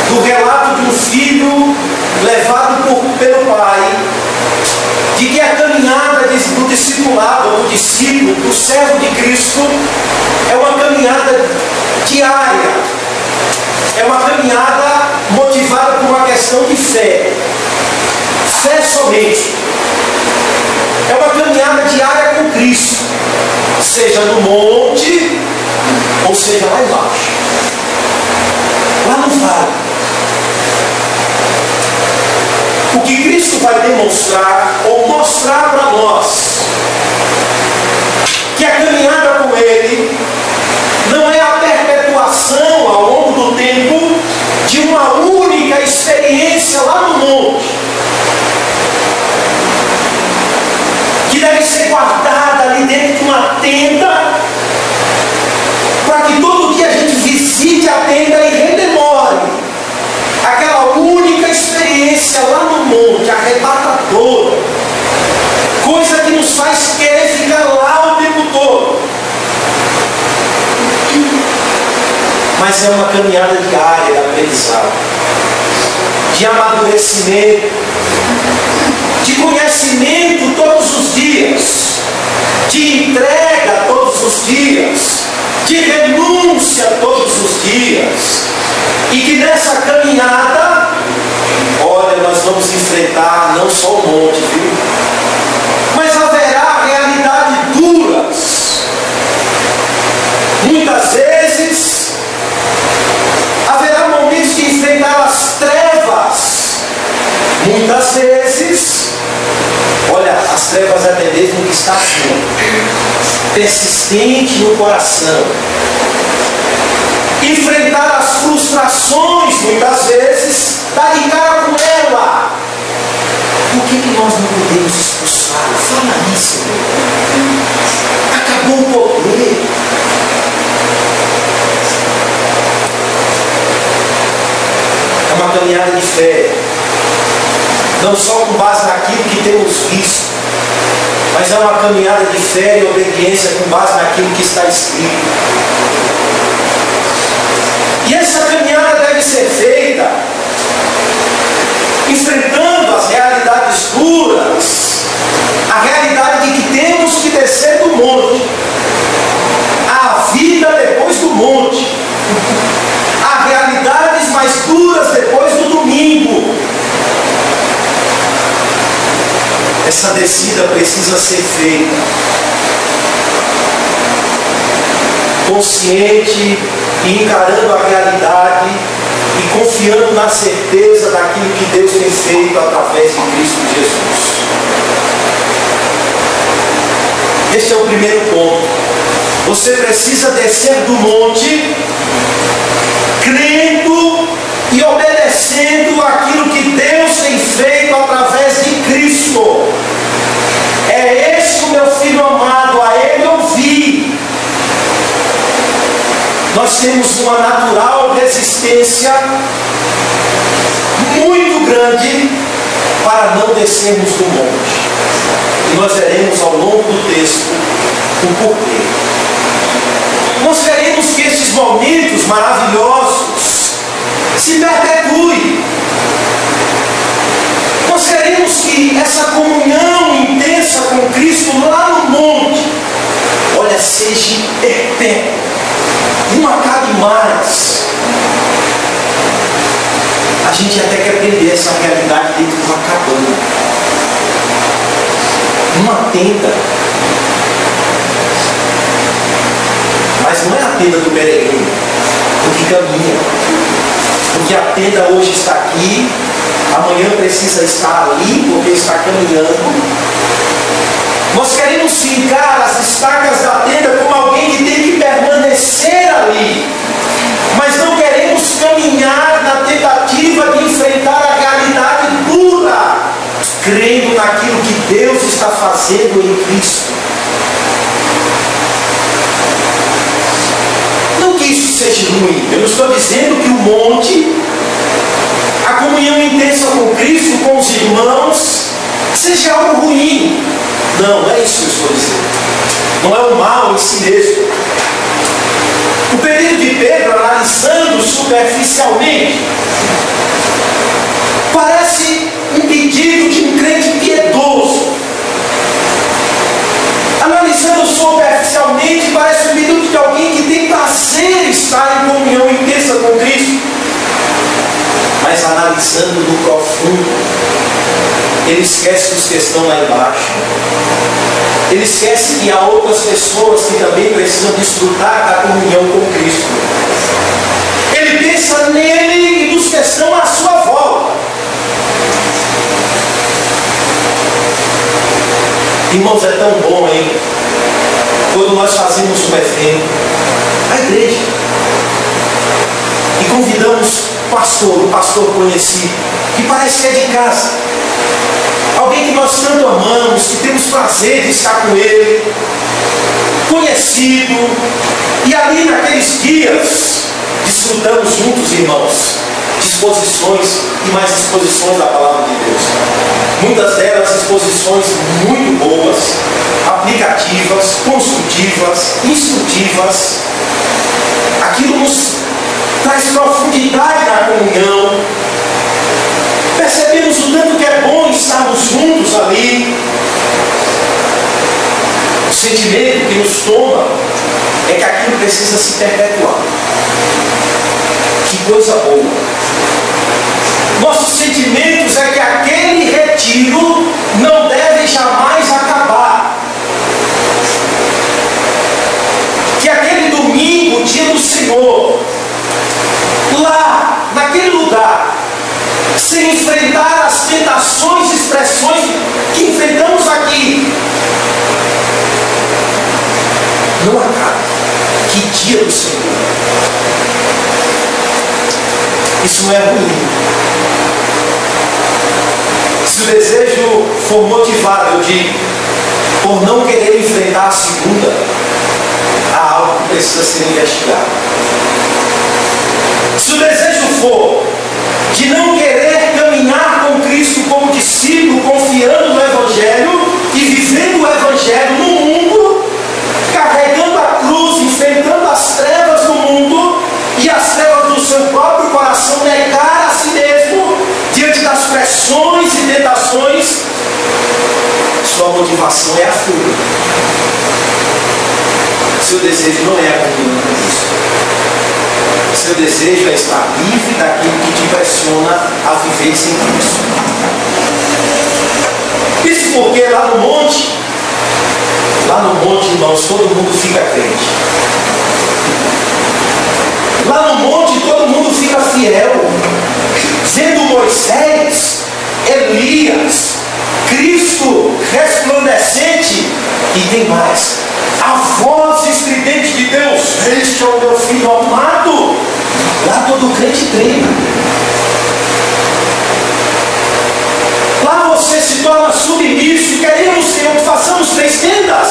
do relato de um filho levado pelo pai, de que a caminhada do discipulado, do discípulo, do servo de Cristo, é uma caminhada diária, é uma caminhada motivada por uma questão de fé. Fé somente. É uma caminhada diária com Cristo, seja no monte, ou seja lá embaixo, lá no vale. O que Cristo vai demonstrar, ou mostrar para nós, que a caminhada com Ele não é a perpetuação ao longo do tempo de uma única experiência lá no monte, que deve ser guardada ali dentro de uma tenda, para que todo dia a gente visite a tenda e rememore aquela única experiência lá no monte, arrebatadora, coisa que nos faz querer ficar lá o tempo todo. Mas é uma caminhada diária de aprendizado, de amadurecimento, de conhecimento todos os dias, de entrega todos os dias, de renúncia todos os dias. E que nessa caminhada, olha, nós vamos enfrentar não só o monte, viu? Mas haverá realidades duras. Muitas vezes haverá momentos de enfrentar as trevas. Muitas vezes, olha, as trevas é até mesmo que está assim, persistente no coração. Enfrentar as frustrações, muitas vezes, dar de cara com ela. Por que nós não podemos expulsar? Fala isso. Acabou o poder. É uma caminhada de fé, não só com base naquilo que temos visto, mas é uma caminhada de fé e obediência com base naquilo que está escrito. E essa caminhada deve ser feita enfrentando as realidades duras, a realidade de que temos que descer do monte, a vida depois do monte, há realidades mais duras depois do domingo. Essa descida precisa ser feita consciente e encarando a realidade e confiando na certeza daquilo que Deus tem feito através de Cristo Jesus. Este é o primeiro ponto. Você precisa descer do monte crendo e obedecendo aquilo que Deus tem feito através de Cristo. É esse o meu filho amado, a Ele ouvi. Nós temos uma natural resistência muito grande para não descermos do monte. E nós veremos ao longo do texto o porquê. Nós queremos que esses momentos maravilhosos se perpetuem. Nós queremos que essa comunhão intensa com Cristo lá no monte, olha, seja perpétua, não acabe mais. A gente até quer aprender essa realidade dentro de uma cabana, numa tenda. Mas não é a tenda do peregrino, do que caminha. Porque a tenda hoje está aqui, amanhã precisa estar ali, porque está caminhando. Nós queremos fincar as estacas da tenda como alguém que tem que permanecer ali. Mas não queremos caminhar na tentativa de enfrentar a realidade dura, crendo naquilo que Deus está fazendo em Cristo. Não que isso seja ruim, eu não estou dizendo que o monte, a comunhão intensa com Cristo, com os irmãos, seja algo ruim. Não é isso que eu estou dizendo. Não é o mal em si mesmo. O pedido de Pedro, analisando superficialmente, parece um pedido de um crente piedoso. Analisando superficialmente, parece um pedido de alguém que tem prazer em estar em comunhão intensa com Cristo. Mas analisando no profundo, ele esquece os que estão lá embaixo. Ele esquece que há outras pessoas que também precisam desfrutar da comunhão com Cristo. Ele pensa nele e nos que estão à sua volta. Irmãos, é tão bom, hein? Quando nós fazemos um evento, a igreja, e convidamos o pastor conhecido, que parece que é de casa, alguém que nós tanto amamos, que temos prazer de estar com ele, conhecido, e ali naqueles dias desfrutamos juntos, irmãos, disposições e mais exposições da palavra de Deus. Muitas delas exposições muito boas, aplicativas, construtivas, instrutivas. Aquilo nos traz profundidade na comunhão. Percebemos o tanto que é bom estarmos juntos ali. O sentimento que nos toma é que aquilo precisa se perpetuar. Que coisa boa. Nossos sentimentos é que aquele retiro não deve jamais acabar. Que aquele domingo, dia do Senhor, lá, naquele lugar, sem enfrentar as tentações e expressões que enfrentamos aqui, não acaba. Que dia do Senhor. Isso não é ruim. Se o desejo for motivado, eu digo, por não querer enfrentar a segunda, há algo que precisa ser investigado. Se o desejo for de não querer caminhar com Cristo como discípulo, confiando no Evangelho e vivendo o Evangelho no mundo, carregando a cruz, enfrentando as trevas do mundo e as trevas do seu próprio coração, negar a si mesmo diante das pressões e tentações, sua motivação é a fuga. Seu desejo não é a comunhão com Cristo. Seu desejo é estar livre daquilo que te pressiona a viver sem Cristo. Isso porque lá no monte, irmãos, todo mundo fica crente. Lá no monte todo mundo fica fiel. Vendo Moisés, Elias, Cristo resplandecente, e tem mais, a voz estridente de Deus: este é o meu filho amado. Lá todo crente treina. Lá você se torna submisso e queremos que façamos 3 tendas.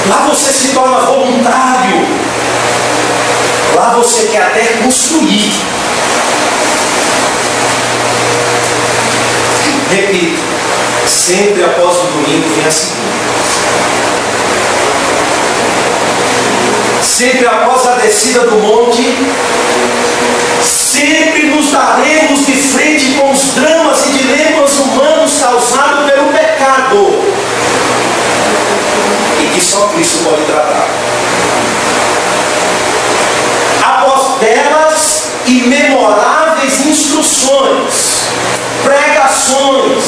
Lá você se torna voluntário. Lá você quer até construir. Repito, sempre após o domingo vem a segunda. Sempre após a descida do monte, sempre nos daremos de frente com os dramas e dilemas humanos causados pelo pecado, e que só Cristo pode tratar. Após belas e memoráveis instruções, pregações,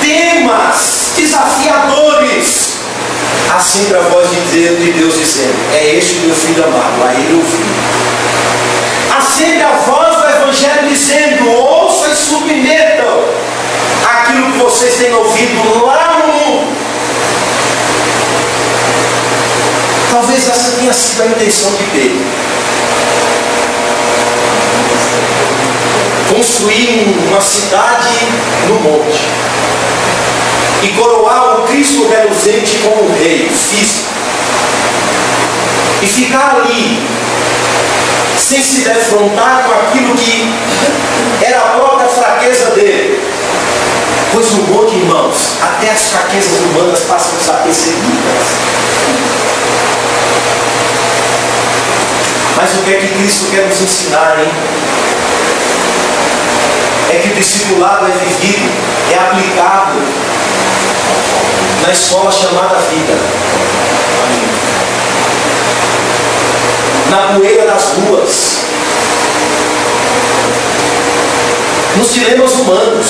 temas desafiadores, há sempre a voz de Deus dizendo: é este meu filho amado, a ele ouvi. Há sempre a voz do Evangelho dizendo: ouçam e submetam aquilo que vocês têm ouvido lá no mundo. Talvez essa tenha sido a intenção de Pedro. Construir uma cidade no monte e coroar o Cristo reluzente como um rei físico, e ficar ali sem se defrontar com aquilo que era a própria fraqueza dele. Pois no monte, irmãos, até as fraquezas humanas passam desapercebidas. Mas o que é que Cristo quer nos ensinar, hein? É que o discipulado é vivido, é aplicado na escola chamada vida. Na poeira das ruas, nos dilemas humanos,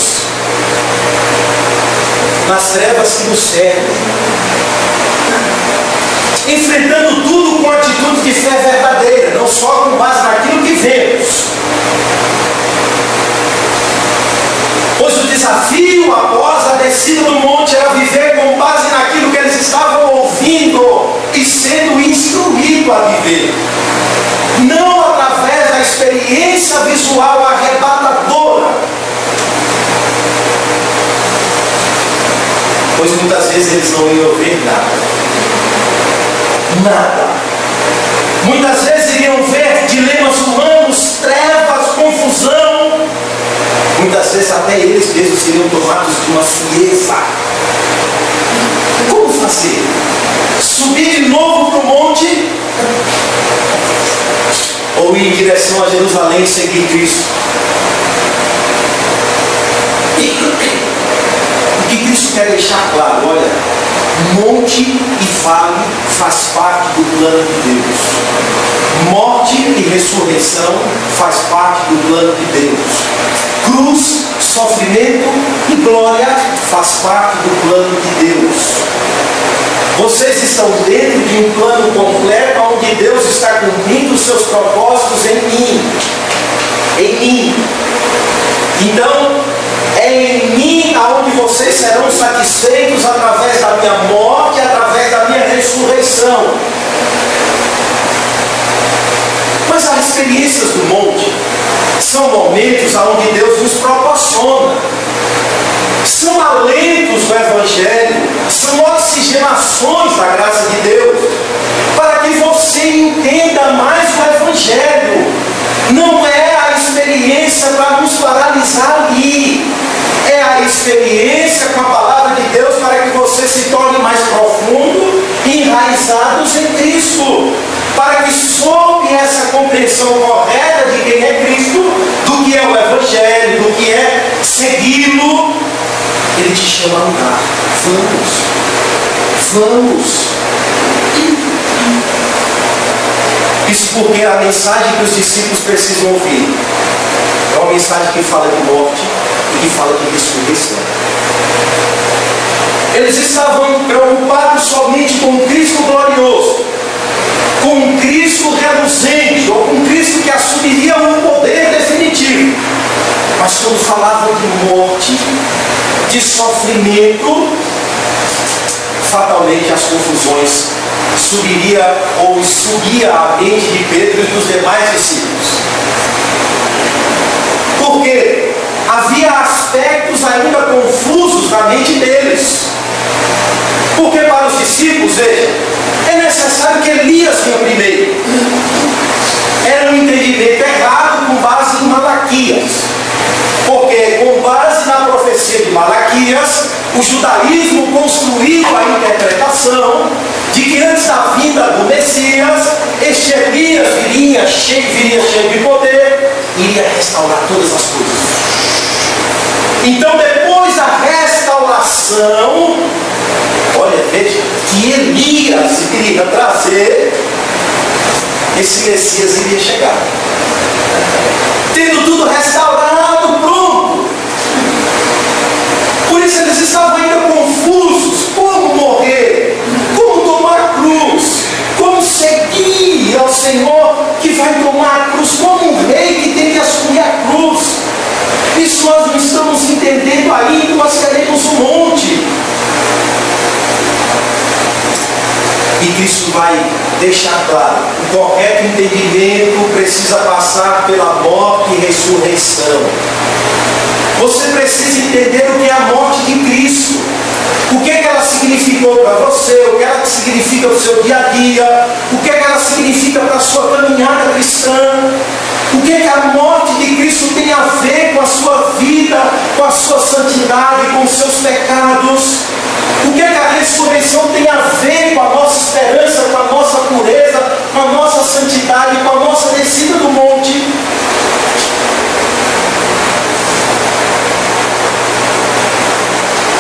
nas trevas que nos cercam, enfrentando tudo com atitude de fé verdadeira, não só com base naquilo que vemos. Pois o desafio após a descida do monte era viver com base naquilo que eles estavam ouvindo e sendo instruído a viver, não através da experiência visual arrebatadora. Pois muitas vezes eles não iam ver nada. Muitas vezes iriam ver dilemas humanos, trevas, confusão. Muitas vezes até eles mesmos seriam tomados de uma frieza. Como fazer? Subir de novo para o monte? Ou ir em direção a Jerusalém e seguir Cristo? O que Cristo quer deixar claro? Olha, monte e vale faz parte do plano de Deus. Morte e ressurreição faz parte do plano de Deus. Cruz, sofrimento e glória faz parte do plano de Deus. Vocês estão dentro de um plano completo onde Deus está cumprindo os seus propósitos em mim. Em mim. Então, é em mim aonde vocês serão satisfeitos através da minha morte, através da minha ressurreição. Mas as experiências do monte são momentos onde Deus nos proporciona. São alentos do Evangelho, são oxigenações da graça de Deus, para que você entenda mais o Evangelho. Não é a experiência para nos paralisar ali, é a experiência com a palavra de Deus para que você se torne mais profundo e enraizados em Cristo, para que sob essa compreensão correta de quem é Cristo, do que é o Evangelho, do que é segui-lo, Ele te chama a andar. Vamos. Isso porque a mensagem que os discípulos precisam ouvir é uma mensagem que fala de morte e que fala de ressurreição. Eles estavam preocupados somente com Cristo glorioso, com Cristo reluzente, ou com Cristo que assumiria um poder definitivo. Mas quando falavam de morte, de sofrimento, fatalmente as confusões subia a mente de Pedro e dos demais discípulos. Porque havia aspectos ainda confusos na mente deles. Porque para os discípulos, veja, é necessário que Elias venha primeiro. Era um entendimento errado com base em Malaquias. Porque com base na profecia de Malaquias, Malaquias, o judaísmo construiu a interpretação de que antes da vinda do Messias, este Elias viria cheio de poder e iria restaurar todas as coisas. Então, depois da restauração, olha, veja, que Elias iria trazer, esse Messias iria chegar. Tendo tudo restaurado, pronto. Por isso eles estavam ainda confusos. Como morrer? Como tomar a cruz? Como seguir ao Senhor que vai tomar a cruz? Como um rei que tem que assumir a cruz? Isso nós não estamos entendendo ainda, nós queremos um monte. E Cristo vai deixar claro: o correto entendimento precisa passar pela morte e ressurreição. Você precisa entender o que é a morte de Cristo, o que é que ela significou para você, o que ela significa para o seu dia a dia, o que é que ela significa para a sua caminhada cristã, o que é que a morte de Cristo tem a ver com a sua vida, com a sua santidade, com os seus pecados, o que é que a ressurreição tem a ver com a nossa esperança, com a nossa pureza, com a nossa santidade, com a nossa descida do monte.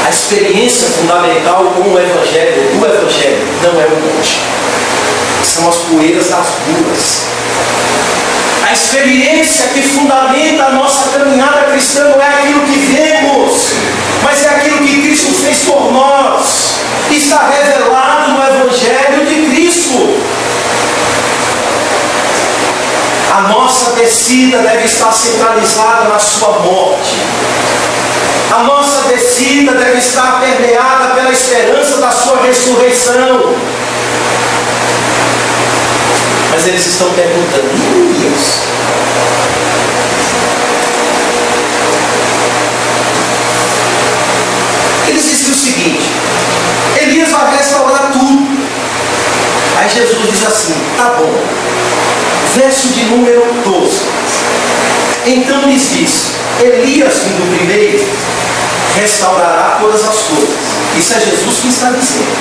A experiência fundamental com o Evangelho, do Evangelho, não é o monte, são as poeiras das ruas. A experiência que fundamenta a nossa caminhada cristã não é aquilo que vemos, mas é aquilo que Cristo fez por nós. Está revelado no Evangelho de Cristo. A nossa descida deve estar centralizada na sua morte. A nossa descida deve estar permeada pela esperança da sua ressurreição. Mas eles estão perguntando: Elias? Eles diziam o seguinte: Elias vai restaurar tudo. Aí Jesus diz assim: tá bom. Verso de número 12. Então lhes disse: Elias vindo primeiro restaurará todas as coisas. Isso é Jesus que está dizendo.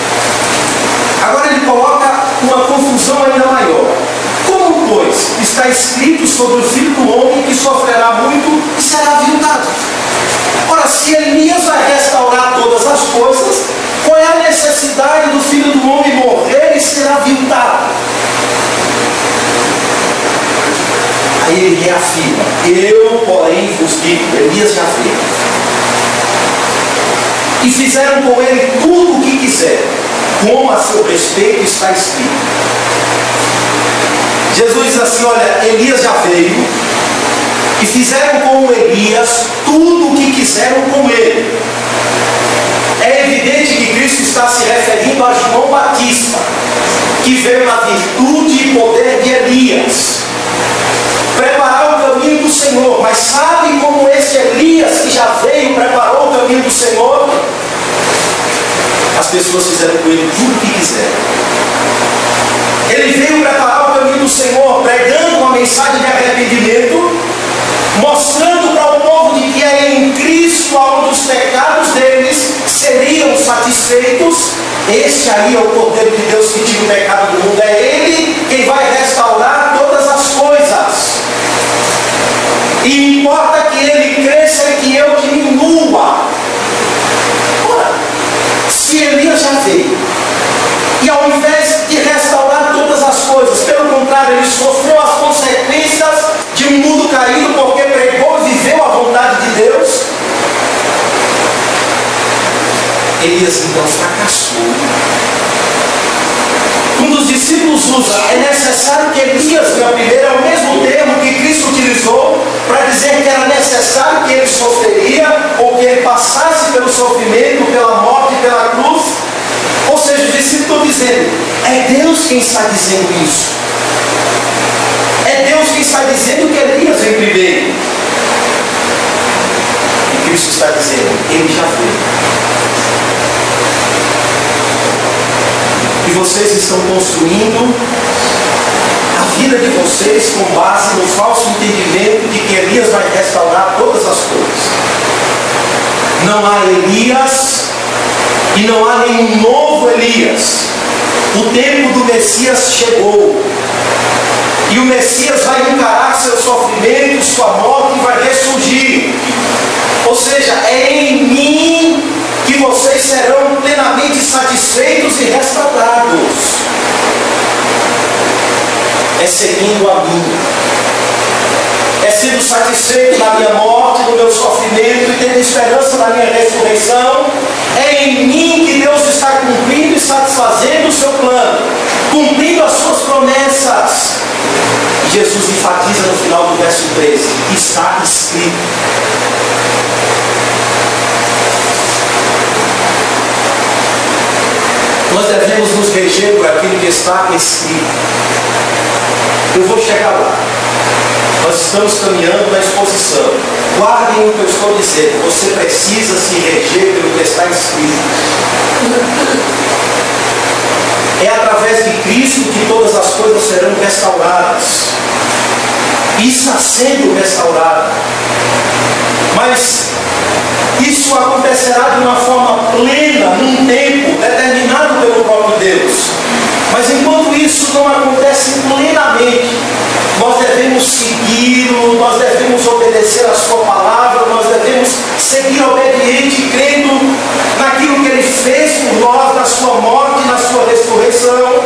Agora ele coloca uma confusão ainda maior. Como, pois, está escrito sobre o Filho do Homem que sofrerá muito e será aviltado? Ora, se Elias vai restaurar todas as coisas, qual é a necessidade do Filho do Homem morrer e ser aviltado? Aí ele reafirma: eu, porém, vos digo, Elias já veio. E fizeram com ele tudo o que quiseram, como a seu respeito está escrito. Jesus diz assim: olha, Elias já veio, e fizeram com Elias tudo o que quiseram com ele. É evidente que Cristo está se referindo a João Batista, que veio na virtude e poder de Elias, preparar o caminho do Senhor. Mas sabe como esse Elias que já veio preparou o caminho do Senhor? As pessoas fizeram com ele tudo o que quiseram. Ele veio preparar o caminho do Senhor, pregando uma mensagem de arrependimento, mostrando para o povo de que é em Cristo onde os pecados deles seriam satisfeitos. Este aí é o Cordeiro de Deus que tira o pecado do mundo. É Ele quem vai restaurar todas as coisas. E importa que Ele cresça e que eu diminua. Ora, se Elias já veio, e ao invés de restaurar todas as coisas, pelo contrário, ele sofreu as consequências de um mundo caído, porque pregou e viveu a vontade de Deus, Elias então fracassou. Um dos discípulos usa: é necessário que Elias venha primeiro. É o mesmo termo que Cristo utilizou para dizer que era necessário que ele sofreria, ou que ele passasse pelo sofrimento, pela morte, pela cruz. Ou seja, os discípulos estão dizendo: é Deus quem está dizendo isso. É Deus quem está dizendo que Elias vem primeiro. E Cristo está dizendo: ele já veio. E vocês estão construindo a vida de vocês com base no falso entendimento de que Elias vai restaurar todas as coisas. Não há Elias e não há nenhum novo Elias. O tempo do Messias chegou. E o Messias vai encarar seu sofrimento, sua morte e vai ressurgir. Ou seja, é em mim que vocês serão plenamente satisfeitos e restaurados. É seguindo a mim. É sendo satisfeito na minha morte, no meu sofrimento e tendo esperança na minha ressurreição. É em mim que Deus está cumprindo e satisfazendo o seu plano, cumprindo as suas promessas. E Jesus enfatiza no final do verso 13: está escrito. Nós devemos nos reger por aquilo que está escrito. Eu vou chegar lá. Nós estamos caminhando na exposição. Guardem o que eu estou dizendo. Você precisa se reger pelo que está escrito. É através de Cristo que todas as coisas serão restauradas. E está sendo restaurado. Mas isso acontecerá de uma forma plena, num tempo determinado pelo próprio Deus. Mas enquanto isso não acontece plenamente, nós devemos segui-lo, nós devemos obedecer a sua palavra, nós devemos seguir obediente, crendo naquilo que ele fez por nós, na sua morte, na sua ressurreição.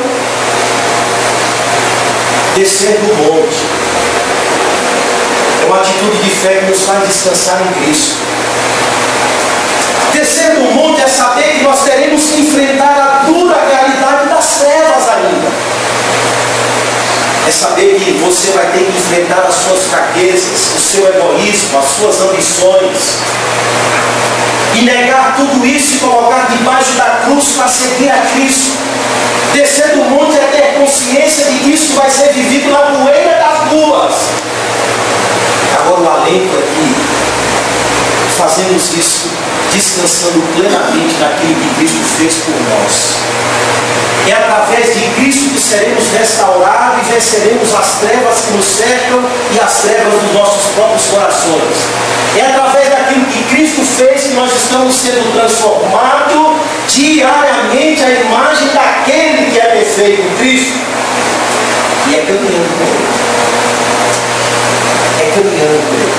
Descer do monte é uma atitude de fé que nos faz descansar em Cristo. Descer do monte é saber que nós teremos que enfrentar a dura realidade das trevas ainda. É saber que você vai ter que enfrentar as suas fraquezas, o seu egoísmo, as suas ambições. E negar tudo isso e colocar debaixo da cruz para seguir a Cristo. Descer do monte é ter consciência de que isso vai ser vivido na poeira das ruas. Agora o alento é que fazemos isso descansando plenamente naquilo que Cristo fez por nós. É através de Cristo que seremos restaurados e venceremos as trevas que nos cercam e as trevas dos nossos próprios corações. É através daquilo que Cristo fez que nós estamos sendo transformados diariamente à imagem daquele que é perfeito, Cristo. E é caminhando com Ele. É caminhando com Ele.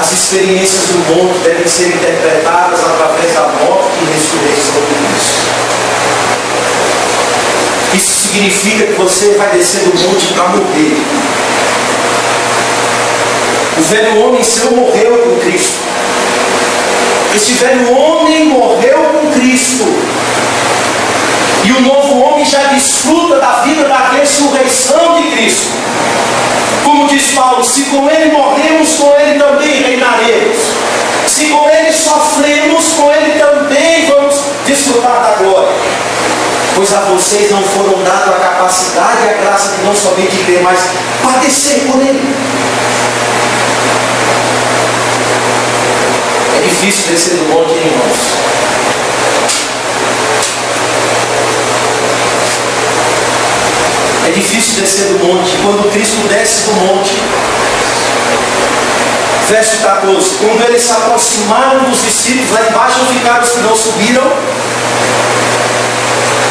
As experiências do monte devem ser interpretadas através da morte e ressurreição de Cristo. Isso significa que você vai descer do monte para morrer. O velho homem seu morreu com Cristo. Esse velho homem morreu com Cristo. E o novo homem já desfruta da vida da ressurreição de Cristo. Como diz Paulo, se com ele morremos, com ele também reinaremos. Se com ele sofremos, com ele também vamos desfrutar da glória. Pois a vocês não foram dadas a capacidade e a graça de não somente crer, mas padecer por ele. É difícil descer do monte, irmãos. É difícil descer do monte. Quando Cristo desce do monte, verso 14: quando eles se aproximaram dos discípulos, lá embaixo ficaram os que não subiram.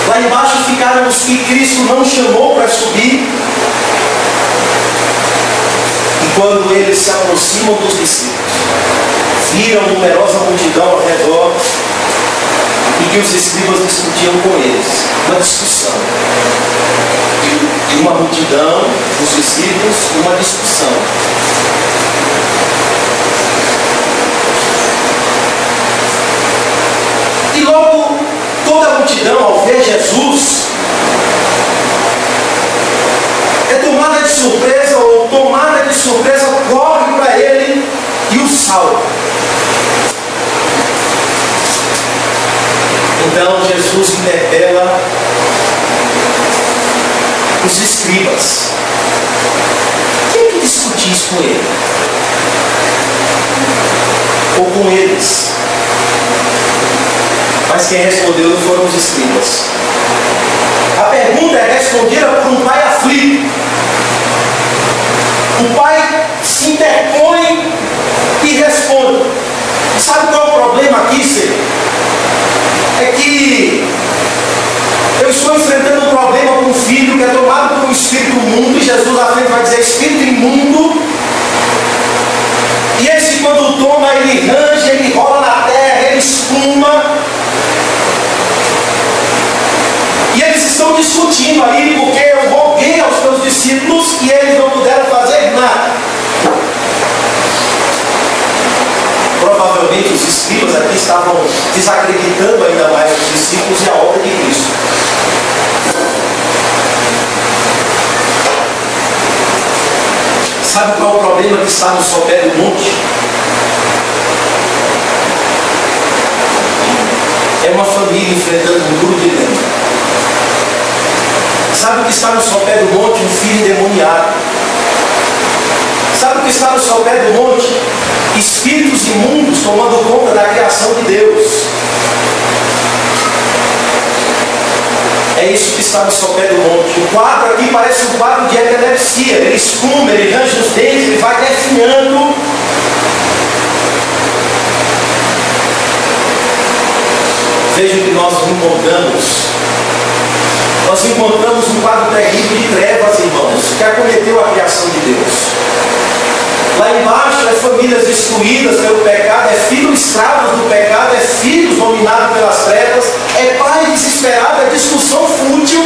Lá embaixo ficaram os que Cristo não chamou para subir. E quando eles se aproximam dos discípulos, viram numerosa multidão ao redor, e que os escribas discutiam com eles. Uma discussão. Uma multidão, os discípulos, uma discussão. E logo toda a multidão, ao ver Jesus, é tomada de surpresa, ou tomada de surpresa, corre para ele e o salva. Então Jesus interpela os escribas. Quem que discutis com ele? Ou com eles? Mas quem respondeu não foram os escribas. A pergunta é respondida por um pai aflito. O pai se interpõe e responde. Sabe qual é o problema aqui, Senhor? É que eu estou enfrentando um problema com um filho que é tomado por um espírito imundo, e Jesus à frente vai dizer espírito imundo. E esse, quando toma, ele range, ele rola na terra, ele espuma. E eles estão discutindo aí, porque eu roguei aos teus discípulos e eles não puderam fazer nada. Provavelmente os escribas aqui estavam desacreditando ainda mais os discípulos e a obra de Cristo. Sabe qual é o problema que está no sopé do monte? É uma família enfrentando um duro dilema. Sabe o que está no sopé do monte? Um filho endemoniado. Sabe o que está no sopé do monte? Espíritos imundos tomando conta da criação de Deus. É isso que está no sopé do monte. O quadro aqui parece um quadro de epilepsia. Ele espuma, ele range os dentes, ele vai definhando. Veja o que nós encontramos. Nós encontramos um quadro terrível de trevas, irmãos, que acometeu a criação de Deus. Lá embaixo é famílias destruídas pelo pecado, é filhos escravos do pecado, é filhos dominados pelas trevas, é pai desesperado, é discussão fútil,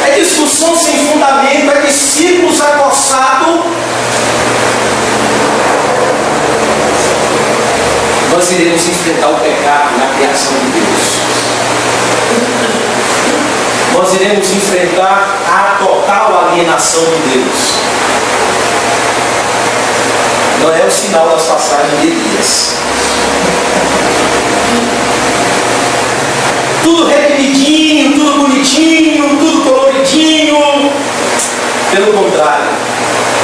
é discussão sem fundamento, é discípulos acossados. Nós iremos enfrentar o pecado na criação de Deus. Nós iremos enfrentar a total alienação de Deus. Não é o sinal das passagens de Elias. Tudo repetidinho, tudo bonitinho, tudo coloridinho. Pelo contrário,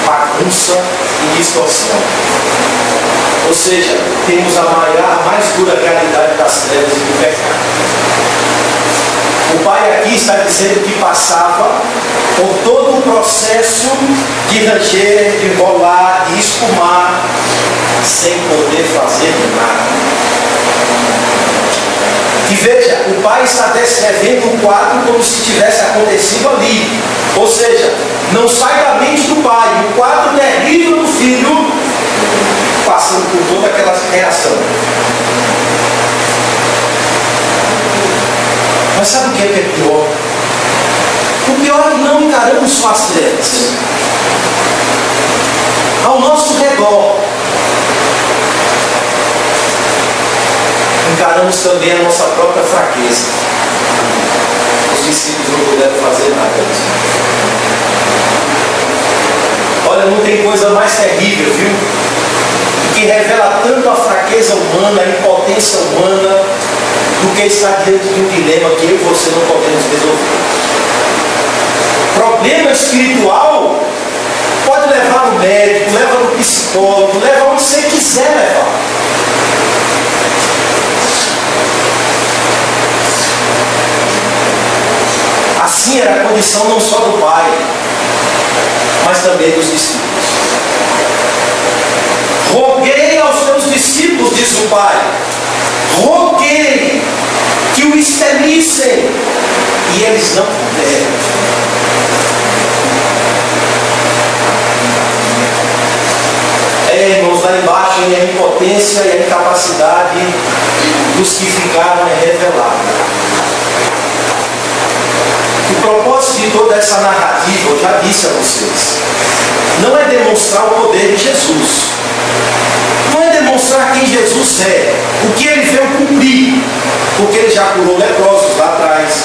bagunça e distorção. Ou seja, temos a mais dura realidade das trevas e do pecado. O pai aqui está dizendo que passava por todo um processo de ranger, de enrolar, de espumar, sem poder fazer nada. E veja, o pai está descrevendo o quadro como se tivesse acontecido ali. Ou seja, não sai da mente do pai o quadro terrível do filho, passando por toda aquela reação. Mas sabe o que é pior? O pior é que não encaramos só as trevas. Ao nosso redor, encaramos também a nossa própria fraqueza. Os discípulos não puderam fazer nada disso. Olha, não tem coisa mais terrível, viu? Que revela tanto a fraqueza humana, a impotência humana, do que estar diante de um dilema que eu e você não podemos resolver. Problema espiritual pode levar no médico, leva no psicólogo, leva onde você quiser levar. Assim era a condição não só do pai, mas também dos discípulos. Roguei aos teus discípulos, diz o pai, roguei que o expelissem, e eles não puderam. Irmãos, lá embaixo a impotência e a incapacidade dos que ficaram é revelada. O propósito de toda essa narrativa, eu já disse a vocês, não é demonstrar o poder de Jesus, não é demonstrar quem Jesus é, o que ele veio cumprir, porque ele já curou leprosos lá atrás,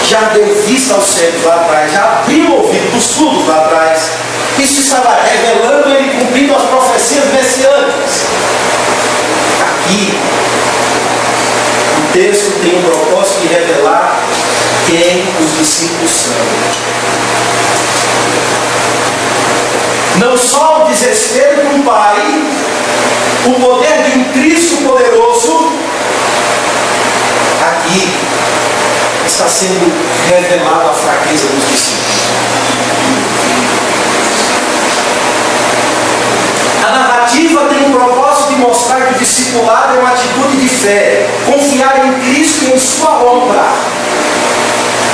já deu vista aos cegos lá atrás, já abriu o ouvido dos surdos lá atrás. Isso estava revelando ele cumprindo as profecias messiânicas. Aqui, o texto tem o propósito de revelar quem os discípulos são. Não só o desespero de um pai, o poder de um Cristo poderoso, aqui está sendo revelada a fraqueza dos discípulos. A narrativa tem o propósito de mostrar que o discipulado é uma atitude de fé, confiar em Cristo e em sua obra.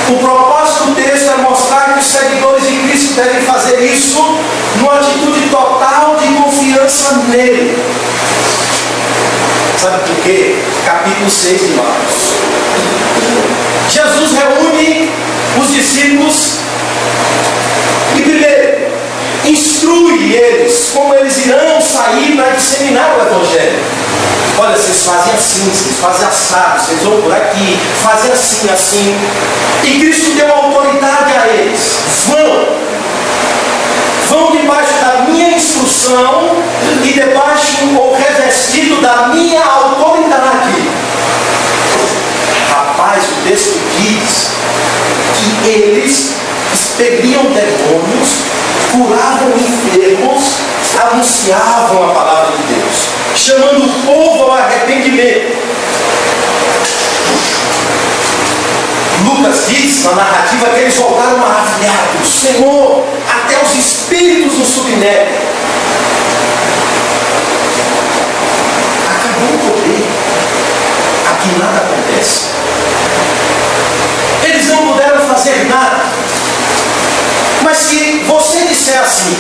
O propósito do texto é mostrar que os seguidores de Cristo devem fazer isso numa atitude total de confiança nele. Sabe por quê? Capítulo 6 de Marcos. Jesus reúne os discípulos e primeiro instrui eles como eles irão sair para disseminar o Evangelho. Olha, vocês fazem assim, vocês fazem assado, vocês vão por aqui, fazem assim, assim. E Cristo deu autoridade a eles. Vão debaixo da minha instrução e debaixo ou revestido da minha autoridade. Rapaz, o texto diz que eles expeliam demônios, curavam enfermos, anunciavam a palavra de Deus, chamando o povo ao arrependimento. Lucas diz na narrativa que eles voltaram maravilhados. Senhor, até os espíritos nos submetem. Acabou o poder. Aqui nada acontece. Eles não puderam fazer nada. Mas se você disser assim,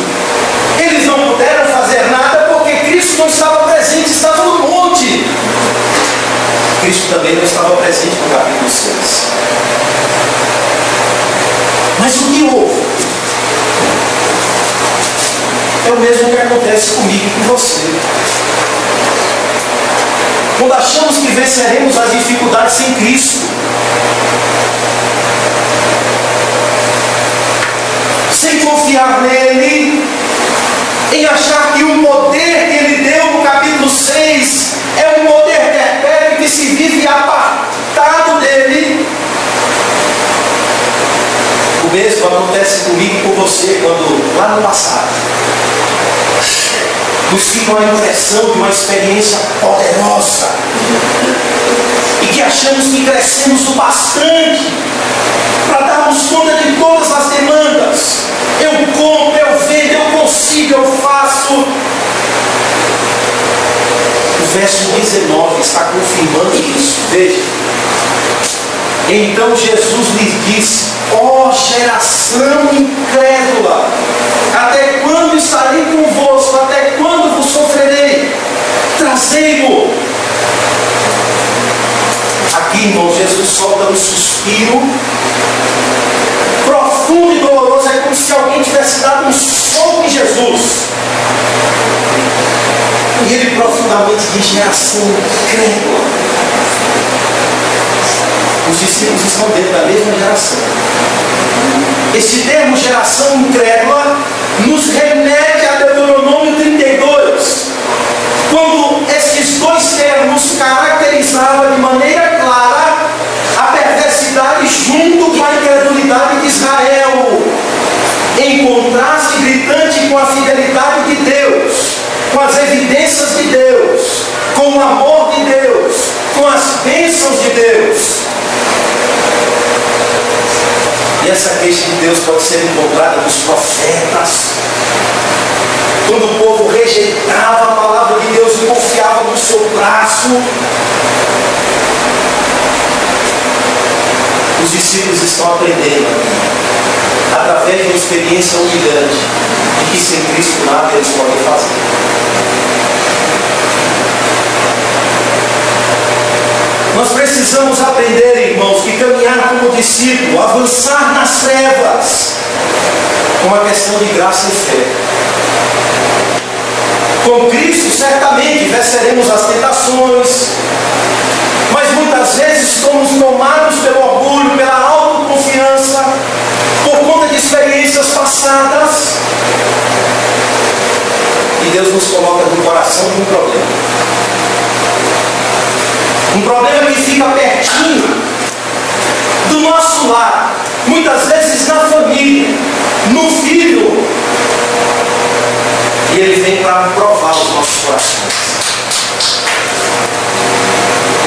eles não puderam fazer nada porque Cristo não estava presente, estava no monte. Cristo também não estava presente no capítulo 6. Mas o que houve? É o mesmo que acontece comigo e com você. Quando achamos que venceremos as dificuldades sem Cristo, sem confiar nele, em achar que o poder que ele deu no capítulo 6 é um poder perpétuo que se vive apartado dele. O mesmo acontece comigo e com você quando, lá no passado, nos fica uma impressão de uma experiência poderosa e que achamos que crescemos o bastante para darmos conta de todas as demandas. Eu compro, eu vendo, eu consigo, eu faço. O verso 19 está confirmando isso. Veja. Então Jesus lhes disse: ó geração incrédula, até quando estarei convosco? Até quando vos sofrerei? Trazei-mo. Aqui, irmão, Jesus solta um suspiro profundo e doloroso. É como se alguém tivesse dado um soco em Jesus. E ele profundamente diz: geração incrédula. Os discípulos estão dentro da mesma geração. Esse termo geração incrédula nos remete a Deuteronômio 32, quando esses dois termos caracterizavam de maneira clara a perversidade junto com a incredulidade de Israel, em contraste gritante com a fidelidade de Deus, com as evidências de Deus, com o amor de Deus, com as bênçãos de Deus. E essa queixa de Deus pode ser encontrada nos profetas. Quando o povo rejeitava a palavra de Deus e confiava no seu braço, os discípulos estão aprendendo através de uma experiência humilhante de que sem Cristo nada eles podem fazer. Nós precisamos aprender, irmãos, que caminhar como discípulo, avançar nas trevas, é uma questão de graça e fé. Com Cristo, certamente venceremos as tentações, mas muitas vezes somos tomados pelo orgulho, pela autoconfiança, por conta de experiências passadas. E Deus nos coloca no coração de um problema. Um problema que fica pertinho do nosso lar, muitas vezes na família, no filho. E ele vem para provar os nossos corações.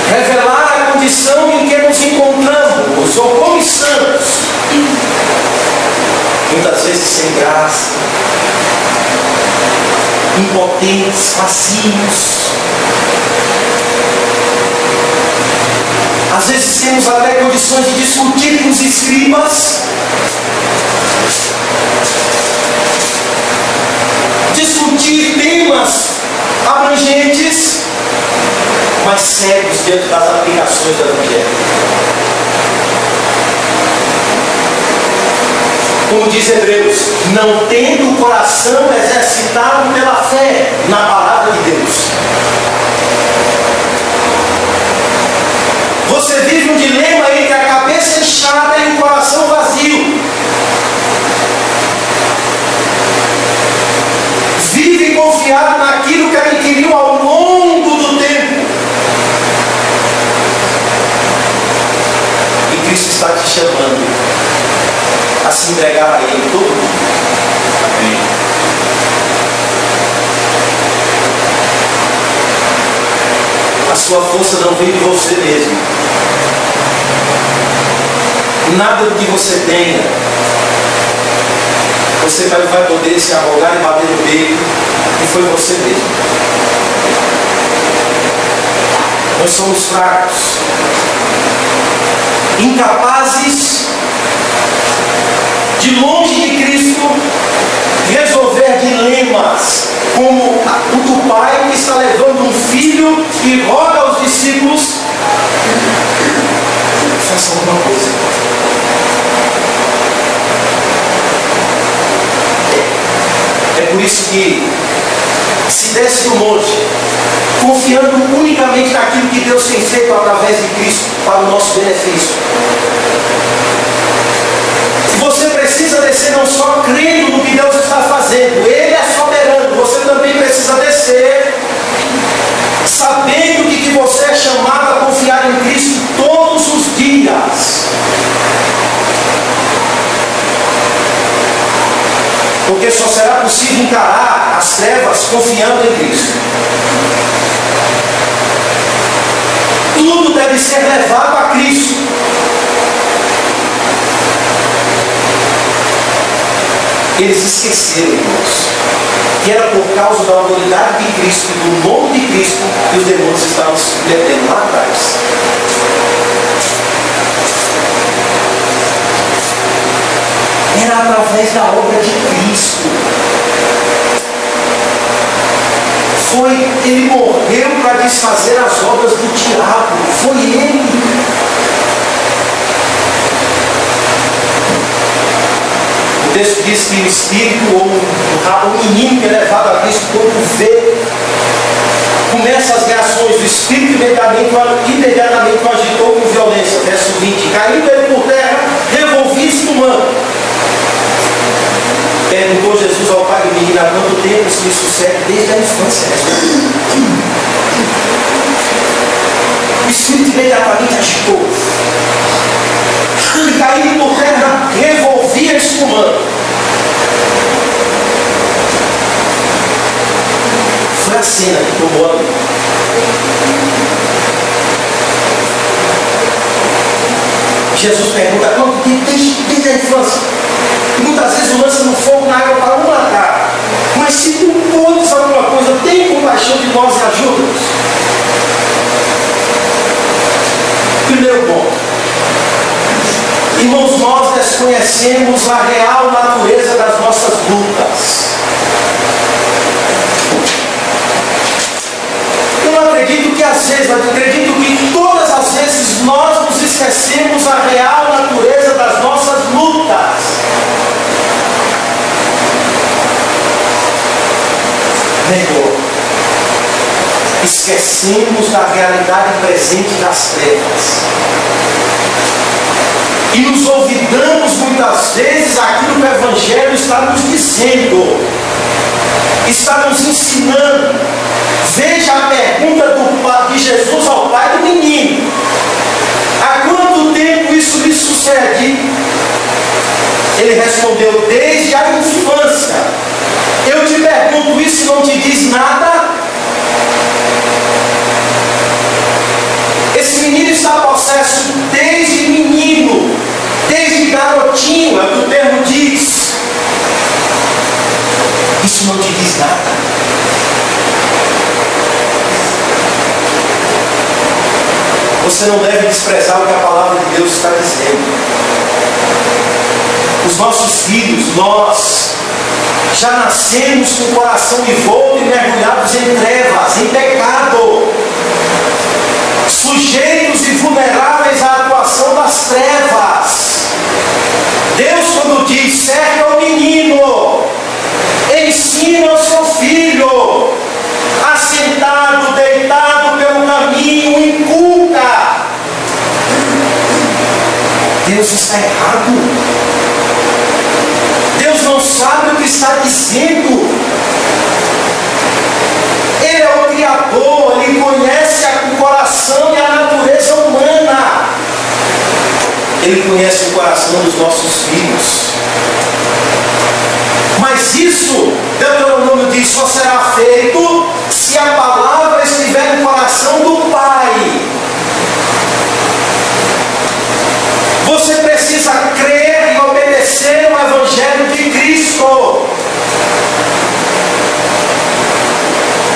Revelar a condição em que nos encontramos ou como estamos. Muitas vezes sem graça, impotentes, vazios. Às vezes temos até condições de discutir com os escribas, discutir temas abrangentes, mas cegos diante das aplicações do Evangelho. Como diz Hebreus, não tendo o coração exercitado pela fé na palavra de Deus. Você vive um dilema entre a cabeça inchada e o coração vazio. Vive confiado naquilo que adquiriu ao longo do tempo. E Cristo está te chamando a se entregar a Ele todo mundo. Amém. A sua força não vem de você mesmo. Nada do que você tenha, você vai poder se arrogar e bater no peito, e foi você mesmo. Nós somos fracos, incapazes de longe de Cristo resolver dilemas, como o do pai que está levando um filho e roga aos discípulos: faça alguma coisa. É por isso que se desce do monte, confiando unicamente naquilo que Deus tem feito através de Cristo para o nosso benefício. Você precisa descer não só crendo no que Deus está fazendo, Ele é soberano. Você também precisa descer sabendo que você é chamado a confiar em Cristo todos os dias. Porque só será possível encarar as trevas confiando em Cristo. Tudo deve ser levado a Cristo. Eles esqueceram, irmãos, que era por causa da autoridade de Cristo e do nome de Cristo que os demônios estavam se metendo lá atrás. Era através da obra de Cristo. Ele morreu para desfazer as obras do diabo. Foi Ele. O texto diz que o espírito ou o menino que é levado a Cristo, quando vê, começa as reações do espírito, imediatamente o agitou com violência. Verso 20: caindo ele por terra, revolvido no manto. Perguntou Jesus ao pai do menino: há quanto tempo isso me sucede? Desde a infância. O espírito imediatamente agitou. E caindo por terra, revolvia espumando. Foi a cena que tomou a vida. Jesus pergunta: quanto tempo? Desde a infância. E muitas vezes lança no fogo, na água para o matar. Mas se tu podes alguma coisa, tem compaixão de nós e ajuda-nos. Primeiro ponto. Irmãos, nós desconhecemos a real natureza das nossas lutas. Eu não acredito que às vezes, mas acredito que todas as vezes nós nos esquecemos a real natureza das nossas lutas. Melhor, esquecemos da realidade presente das trevas. E nos olvidamos muitas vezes aquilo que o Evangelho está nos dizendo, está nos ensinando. Veja a pergunta de Jesus ao pai do menino: há quanto tempo isso lhe sucede? Ele respondeu: desde a infância. Eu te pergunto, isso não te diz nada? Esse menino está possesso desde menino, desde garotinho, é o que o termo diz. Isso não te diz nada. você não deve desprezar o que a palavra de Deus está dizendo. Os nossos filhos, nós já nascemos com o coração envolto e mergulhados em trevas, em pecado, sujeitos e vulneráveis à atuação das trevas. Deus, quando diz, serve ao menino, ensina ao seu filho, assentado, deitado pelo caminho, inculca. Deus está errado. Deus não sabe o que está dizendo. Ele é o Criador, Ele conhece o coração e a natureza humana. Ele conhece o coração dos nossos filhos. Mas isso, Deuteronômio diz, só será feito se a palavra estiver no coração do Pai. Você precisa crer e obedecer o Evangelho de Cristo.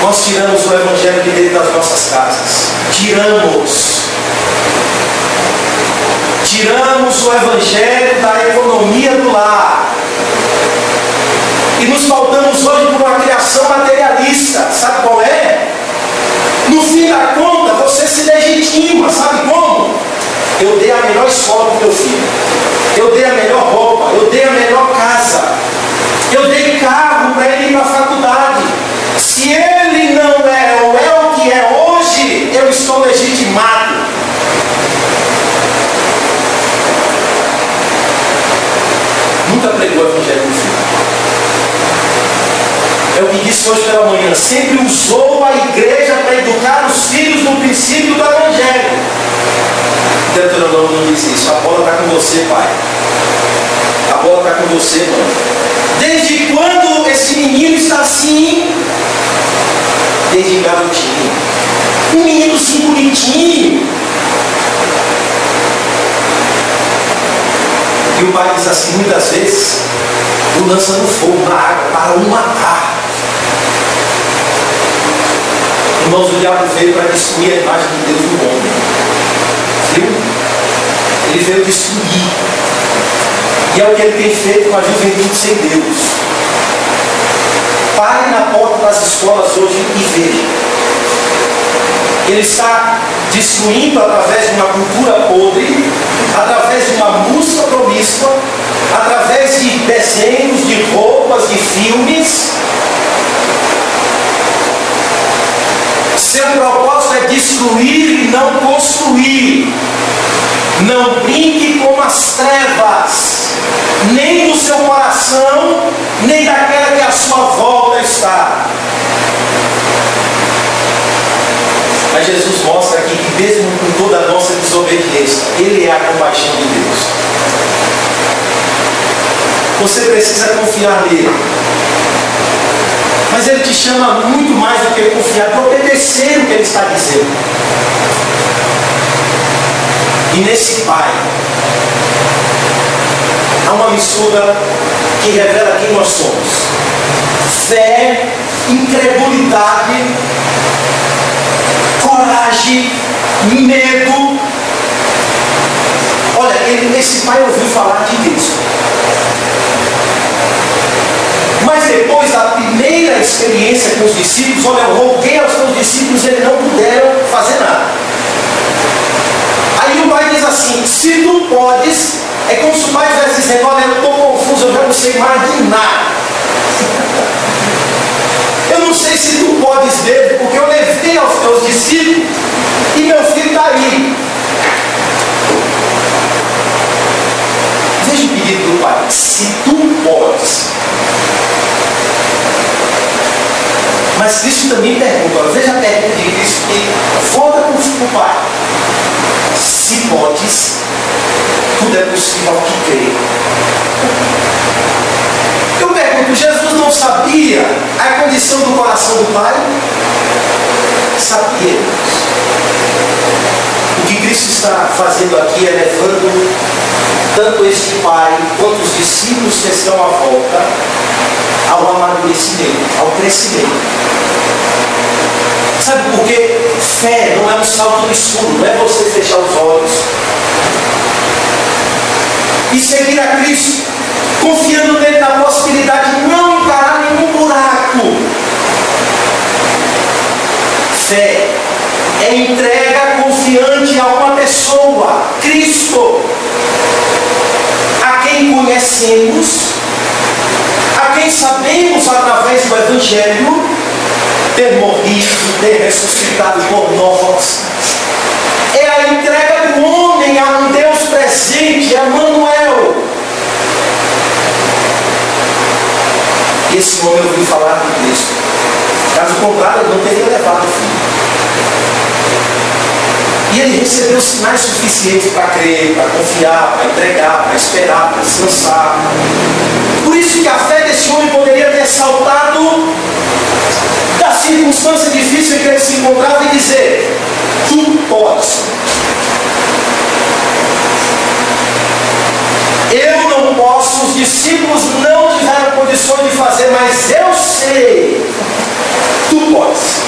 Nós tiramos o Evangelho de dentro das nossas casas. Tiramos o Evangelho da economia do lar. E nos pautamos hoje por uma criação materialista. Sabe qual é? No fim da conta, você se legitima. Sabe como? Eu dei a melhor escola para o meu filho. Eu dei a melhor roupa. Eu dei a melhor casa. Eu dei carro para ele ir para a faculdade. Se ele não é ou é o que é hoje, eu estou legitimado. Nunca pregou o Evangelho do Filho. É o que disse hoje pela manhã. Sempre usou a igreja para educar os filhos no princípio do Evangelho. Deuteronômio não diz isso. A bola está com você, pai. A bola está com você, mãe. Desde quando esse menino está assim? Desde garotinho. Um meninozinho bonitinho. E o pai diz assim muitas vezes: o lança no fogo, na água, para o matar. Irmãos, o diabo veio para destruir a imagem de Deus no homem. Viu? Ele veio destruir. E é o que ele tem feito com a juventude sem Deus. Pare na porta das escolas hoje e veja. Ele está destruindo através de uma cultura podre, através de uma música promíscua, através de desenhos, de roupas, de filmes. Seu propósito é destruir e não construir. Não brinque com as trevas, nem do seu coração, nem daquela que à sua volta está. Mas Jesus mostra aqui que mesmo com toda a nossa desobediência, Ele é a compaixão de Deus. Você precisa confiar nele. Mas Ele te chama muito mais do que confiar, para obedecer o que Ele está dizendo. E nesse Pai há uma mistura que revela quem nós somos: fé, incredulidade, coragem, medo. Olha, esse pai ouviu falar de Deus. Mas depois da primeira experiência com os discípulos, olha, eu roguei aos teus discípulos, eles não puderam fazer nada. Aí o pai diz assim: se tu podes, é como se o pai estivesse dizendo: olha, eu estou confuso, eu já não sei mais de nada. Eu não sei se tu podes ver, porque eu levei aos teus discípulos e meu filho está aí. Veja o pedido do pai: se tu podes. Mas Cristo também pergunta, veja a pergunta de Cristo, que volta para o pai: se podes, tudo é possível ao que crê. Eu pergunto, Jesus não sabia a condição do coração do Pai? Sabia. O que Cristo está fazendo aqui é levando tanto este Pai quanto os discípulos que estão à volta ao amadurecimento, ao crescimento. Sabe por quê? Fé não é um salto no escuro, não é você fechar os olhos. E seguir a Cristo, confiando nele na possibilidade de não encarar nenhum buraco. Fé é entrega confiante a uma pessoa, Cristo, a quem conhecemos, a quem sabemos através do Evangelho ter morrido, ter ressuscitado por nós. É a entrega do homem a um Deus presente, Emmanuel. Esse homem ouviu falar de Cristo. Caso contrário, ele não teria levado o filho. E ele recebeu sinais suficientes para crer, para confiar, para entregar, para esperar, para descansar. Por isso que a fé desse homem poderia ter saltado da circunstância difícil em que ele se encontrava e dizer: tu podes. Eu não posso, os discípulos não tiveram condições de fazer, mas eu sei. Tu podes.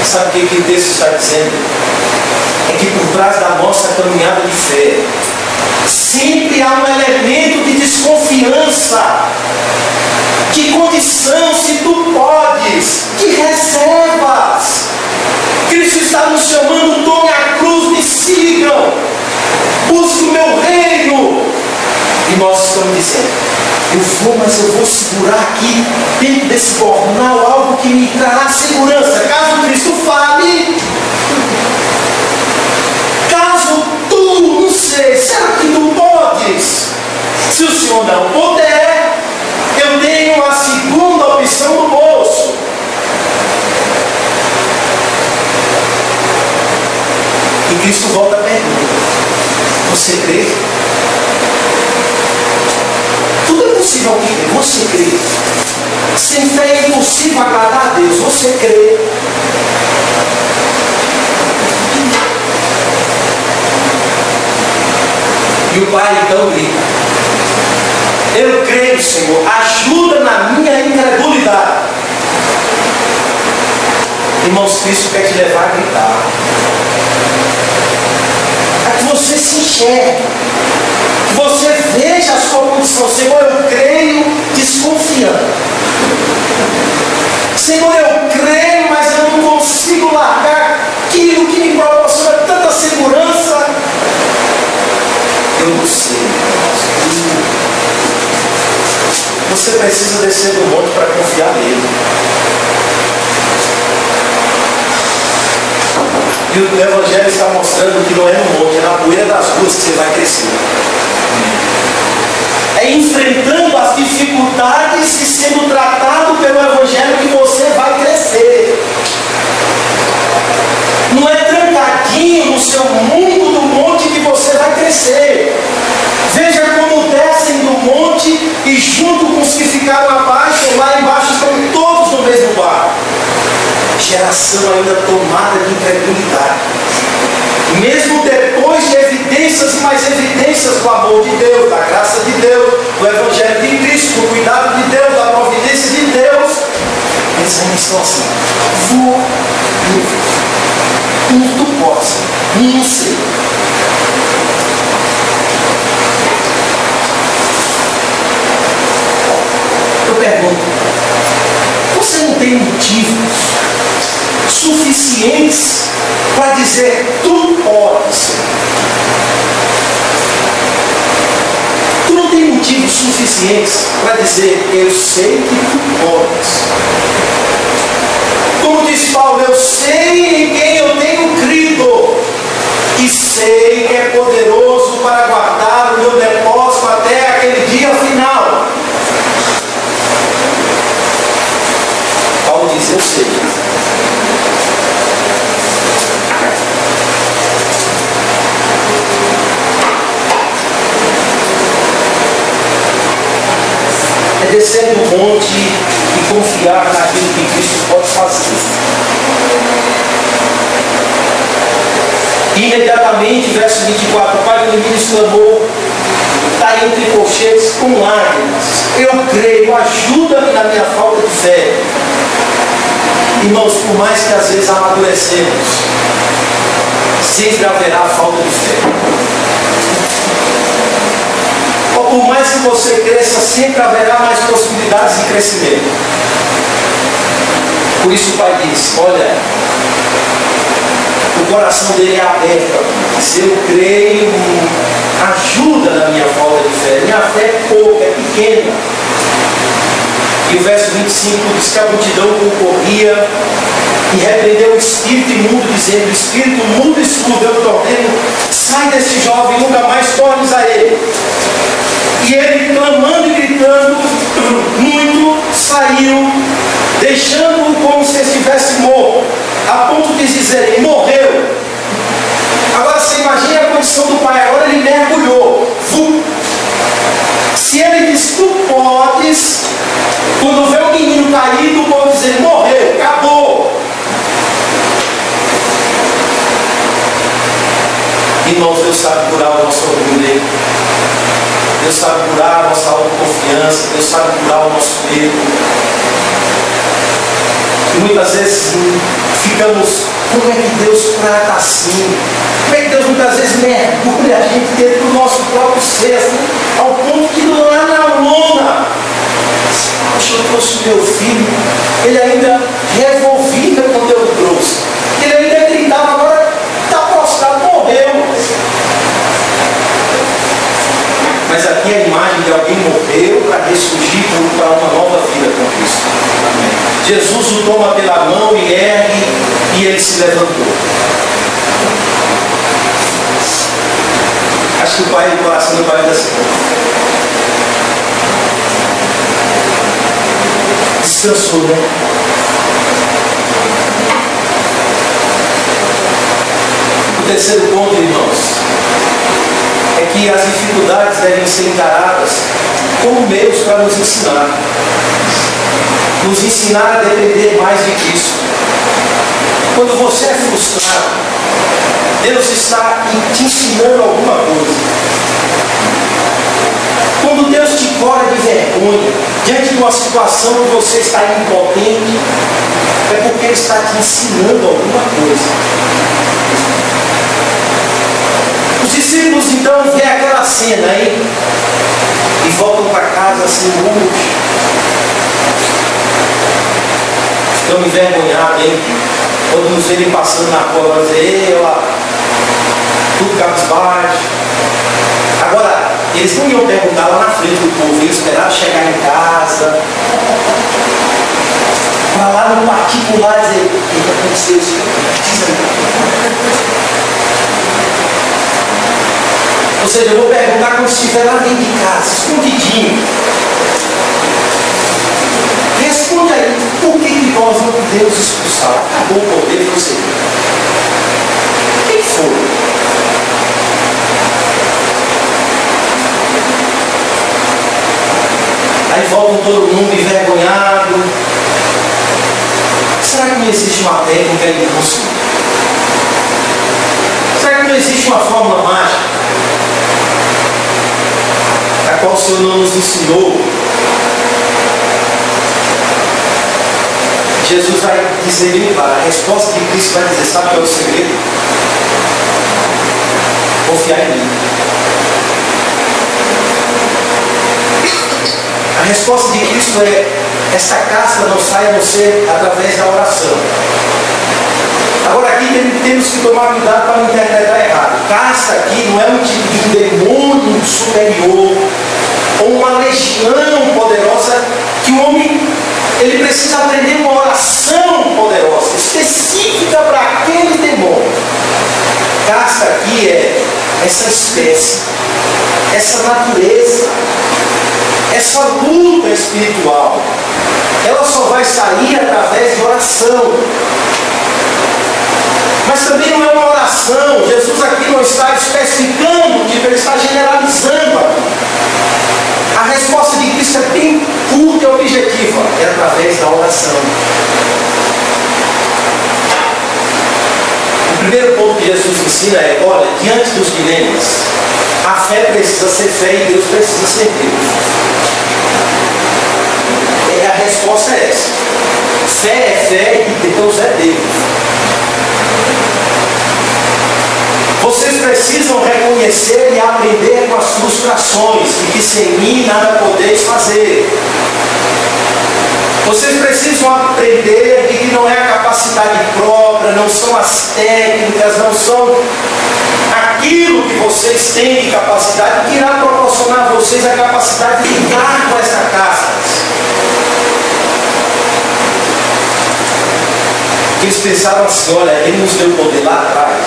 Sabe o que o texto está dizendo? É que por trás da nossa caminhada de fé sempre há um elemento de desconfiança. Que condição, se tu podes, que reservas. Cristo está nos chamando: tome a cruz, me sigam, busque o meu reino. E nós estamos dizendo: eu vou, mas eu vou segurar aqui dentro desse jornal algo que me trará segurança. Caso Cristo fale, caso tu, não sei, será que tu podes? Se o Senhor não puder, eu tenho a segunda opção no bolso. E Cristo volta a pergunta: você crê? Tudo é possível ao que crê. Você crê? Sem fé é impossível agradar a Deus. Você crê? E o pai então grita: eu creio, Senhor, ajuda na minha incredulidade. Irmãos, Cristo quer te levar a gritar, a que você se enxergue, que você veja a sua condição. Senhor, eu creio desconfiando. Senhor, eu creio, mas eu não consigo largar aquilo que me proporciona tanta segurança. Eu não sei. Você precisa descer do monte para confiar nele. E o Evangelho está mostrando que não é no monte, é na poeira das ruas que você vai crescer. É enfrentando as dificuldades e sendo tratado pelo Evangelho que você vai crescer. Não é trancadinho no seu mundo do monte que você vai crescer. Veja como descem do monte e junto com os que ficaram abaixo, lá embaixo estão todos no mesmo barco. Geração ainda tomada de incredulidade. Mesmo depois de evidências e mais evidências do amor de Deus, da graça de Deus, do Evangelho de Cristo, do cuidado de Deus, da providência de Deus, eles ainda estão assim: vou, não tu podes, não sei. Eu pergunto: você não tem motivos suficientes para dizer tu podes? Tu não tem motivos suficientes para dizer eu sei que tu podes? Como diz Paulo, eu sei em quem eu tenho crido e sei que é poderoso para guardar o meu depósito até aquele dia final. Paulo diz: eu sei. É descer do monte e confiar naquilo que Cristo pode fazer. Imediatamente, verso 24, o pai do menino exclamou, está entre colchetes com lágrimas: eu creio, ajuda-me na minha falta de fé. Irmãos, por mais que às vezes amadurecemos, sempre haverá falta de fé. Ou por mais que você cresça, sempre haverá mais possibilidades de crescimento. Por isso o Pai diz, olha, o coração dele é aberto. Se eu creio, ajuda na minha falta de fé. Minha fé é pouca, é pequena. E o verso 25 diz que a multidão concorria e repreendeu o espírito imundo, dizendo, espírito mudo e surdo, eu te ordeno, sai deste jovem, nunca mais tornes a ele. E ele, clamando e gritando muito, saiu, deixando-o como se estivesse morto, a ponto de dizerem, morreu. Agora você imagina a condição do pai, agora ele mergulhou. Se ele diz, tu podes, quando vê o menino caído, o povo dizer, morreu, acabou. Irmãos, Deus sabe curar o nosso orgulho. Deus sabe curar a nossa autoconfiança. Deus sabe curar o nosso medo. E muitas vezes ficamos, como é que Deus trata assim? Como é que Deus muitas vezes mergulha a gente dentro do nosso próprio ser, assim, ao ponto que lá na lona, poxa, eu trouxe meu filho, ele ainda revolvia quando eu trouxe. Ele ainda gritava, agora está prostrado, morreu. Mas aqui é a imagem de alguém morreu para ressurgir para uma nova vida com Cristo. Amém. Jesus o toma pela mão e ergue, e ele se levantou. Acho que o pai do coração do pai diz assim, descansou, né? O terceiro ponto, irmãos, é que as dificuldades devem ser encaradas como meios para nos ensinar a depender mais de Cristo. Quando você é frustrado, Deus está te ensinando alguma coisa. Quando Deus te cobra de vergonha diante de uma situação onde você está impotente, é porque Ele está te ensinando alguma coisa. Os discípulos então veem aquela cena aí e voltam para casa assim, ficam envergonhados, hein? Quando nos verem passando na rua, vão dizer, ei, lá, tudo cabisbaixo. Agora, eles não iam perguntar lá na frente do povo, eles esperaram chegar em casa, para lá no particular dizer, o que aconteceu isso? Ou seja, eu vou perguntar quando estiver lá dentro de casa, escondidinho. Responde aí, por que nós não podemos expulsar? Acabou o poder de você. Quem foi? Aí voltam todo mundo envergonhado. Será que não existe uma técnica de consumo? Será que não existe uma fórmula mágica a qual o Senhor não nos ensinou? Jesus vai dizer bem claro, a resposta de Cristo vai dizer, sabe qual é o segredo? Confiar em mim. A resposta de Cristo é, esta casca não sai a não ser através da oração. Agora aqui temos que tomar cuidado para não interpretar errado. Casca aqui não é um tipo de um demônio superior ou uma legião poderosa que o homem ele precisa aprender uma oração poderosa, específica para aquele demônio. Casca aqui é essa espécie, essa natureza, essa luta espiritual. Ela só vai sair através de oração. Mas também não é uma oração. Jesus aqui não está especificando, ele está generalizando aqui. A resposta de Cristo é bem curta e objetiva. É através da oração. O primeiro ponto que Jesus ensina é, olha, diante dos dilemas, a fé precisa ser fé e Deus precisa ser Deus. E a resposta é essa. Fé é fé e Deus é Deus. Vocês precisam reconhecer e aprender com as frustrações e que sem mim nada podeis fazer. Vocês precisam aprender de que não é a capacidade própria, não são as técnicas, não são aquilo que vocês têm de capacidade que irá proporcionar a vocês a capacidade de lidar com essa casca. Eles pensaram assim, olha, Ele nos deu poder lá atrás.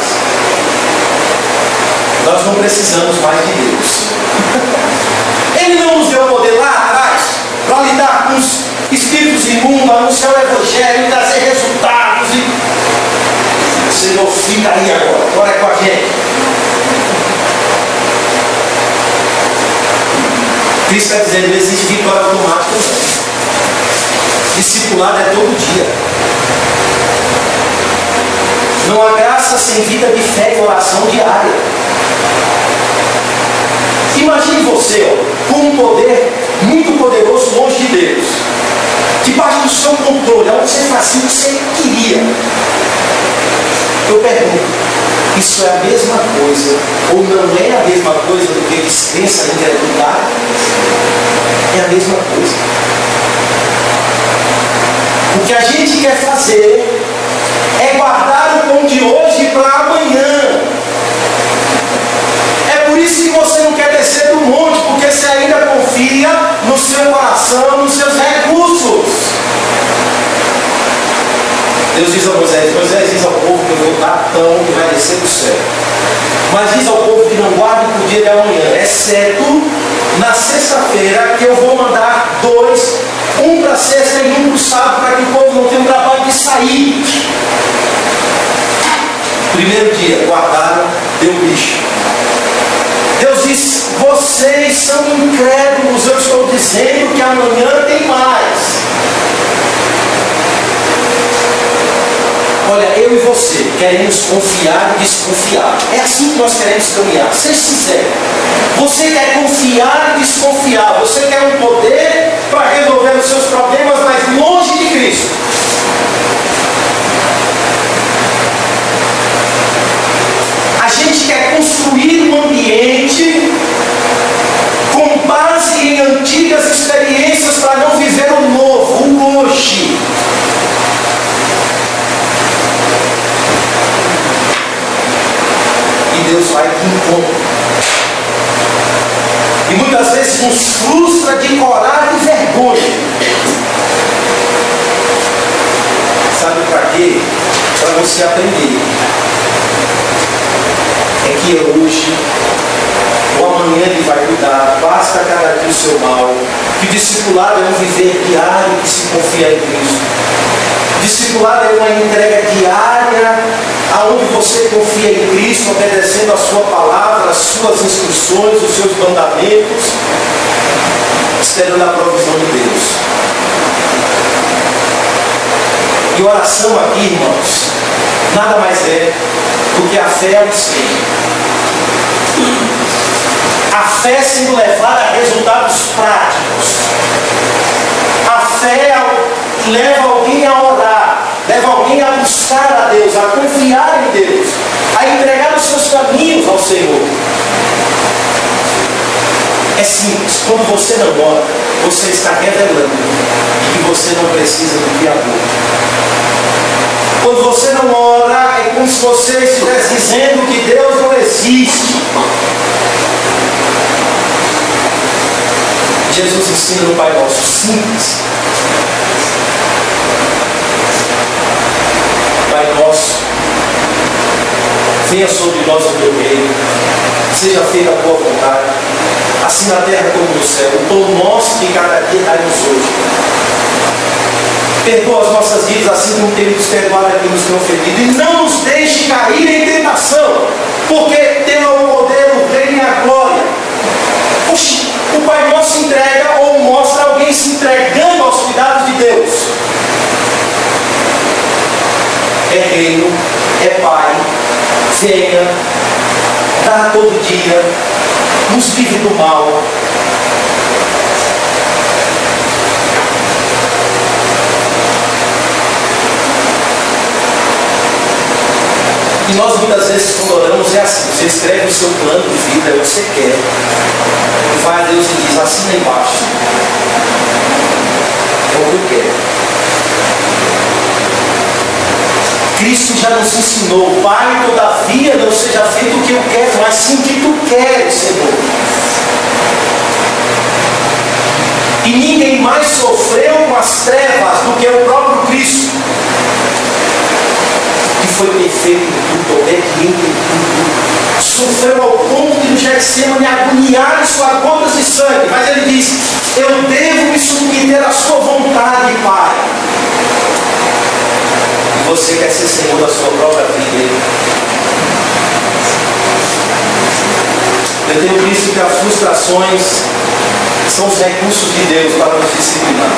Nós não precisamos mais de Deus. Ele não nos deu poder lá atrás para lidar com os espíritos imundos, anunciar o Evangelho, trazer resultados. Senhor, fica aí agora, ora com a gente. Cristo está dizendo, não existe vitória automática. Discipulado é todo dia. Não há graça sem vida de fé e oração diária. Imagine você, ó, com um poder muito poderoso longe de Deus, debaixo do seu controle, onde você fazia o que você queria. Eu pergunto, isso é a mesma coisa ou não é a mesma coisa do que dispensa a incredulidade? É a mesma coisa. O que a gente quer fazer é guardar o pão de hoje para amanhã. É por isso que você não quer descer do monte, porque você ainda confia no seu coração, nos seus recursos. Deus diz a Moisés, Moisés diz ao povo que eu vou dar pão que vai descer do céu. Mas diz ao povo que não guarde para o dia de amanhã, exceto na sexta-feira, que eu vou mandar 2, um para sexta e um para o sábado, para que o povo não tenha o trabalho de sair. Primeiro dia, guardaram, deu bicho. Deus diz, vocês são incrédulos, eu estou dizendo que amanhã tem mais. Olha, eu e você queremos confiar e desconfiar. É assim que nós queremos caminhar. Seja sincero. Você quer confiar e desconfiar. Você quer um poder para resolver os seus problemas, mas longe de Cristo. A gente quer construir um ambiente com base em antigas experiências para não viver o novo, o hoje. Deus vai de encontro. E muitas vezes nos frustra de coragem e vergonha. Sabe para quê? Para você aprender. É que hoje ou amanhã Ele vai cuidar. Basta cada dia o seu mal. Que discipulado é um viver diário que se confia em Cristo. Discipulado é uma entrega diária aonde você confia em Cristo, obedecendo a sua palavra, as suas instruções, os seus mandamentos, esperando a provisão de Deus. E oração aqui, irmãos, nada mais é do que a fé ao espelho. A fé sendo levada a resultados práticos. A fé leva alguém a orar, leva alguém a buscar a Deus, a confiar em Deus, a entregar os seus caminhos ao Senhor. É simples, quando você não ora, você está revelando que você não precisa do Criador. Quando você não ora, é como se você estivesse dizendo que Deus não existe. Jesus ensina no Pai Nosso simples. Pai nosso, venha sobre nós o teu reino, seja feita a tua vontade, assim na terra como no céu. O pão nosso de cada dia dai-nos hoje. Perdoa as nossas vidas, assim como temos perdoado a quem nos tem ofendido, e não nos deixe cair em tentação, porque teu é o poder, o reino e a glória. Oxi, o Pai Nosso entrega ou mostra alguém se entregando aos cuidados de Deus. É reino, é Pai, venha, dá todo dia, nos livre do mal. E nós muitas vezes, quando oramos, é assim: você escreve o seu plano de vida, é o que você quer, e vai a Deus e diz: assina embaixo, é o que eu quero. Cristo já nos ensinou: Pai, todavia não seja feito o que eu quero, mas sim o que tu queres, Senhor. E ninguém mais sofreu com as trevas do que o próprio Cristo, que foi perfeito em tudo, obediente em tudo, sofreu ao ponto de no Getsemane agoniar em suas gotas de sangue, mas ele disse: eu devo me submeter à sua vontade, Pai. E você quer ser Senhor da sua própria vida? Eu tenho visto que as frustrações são os recursos de Deus para nos disciplinar,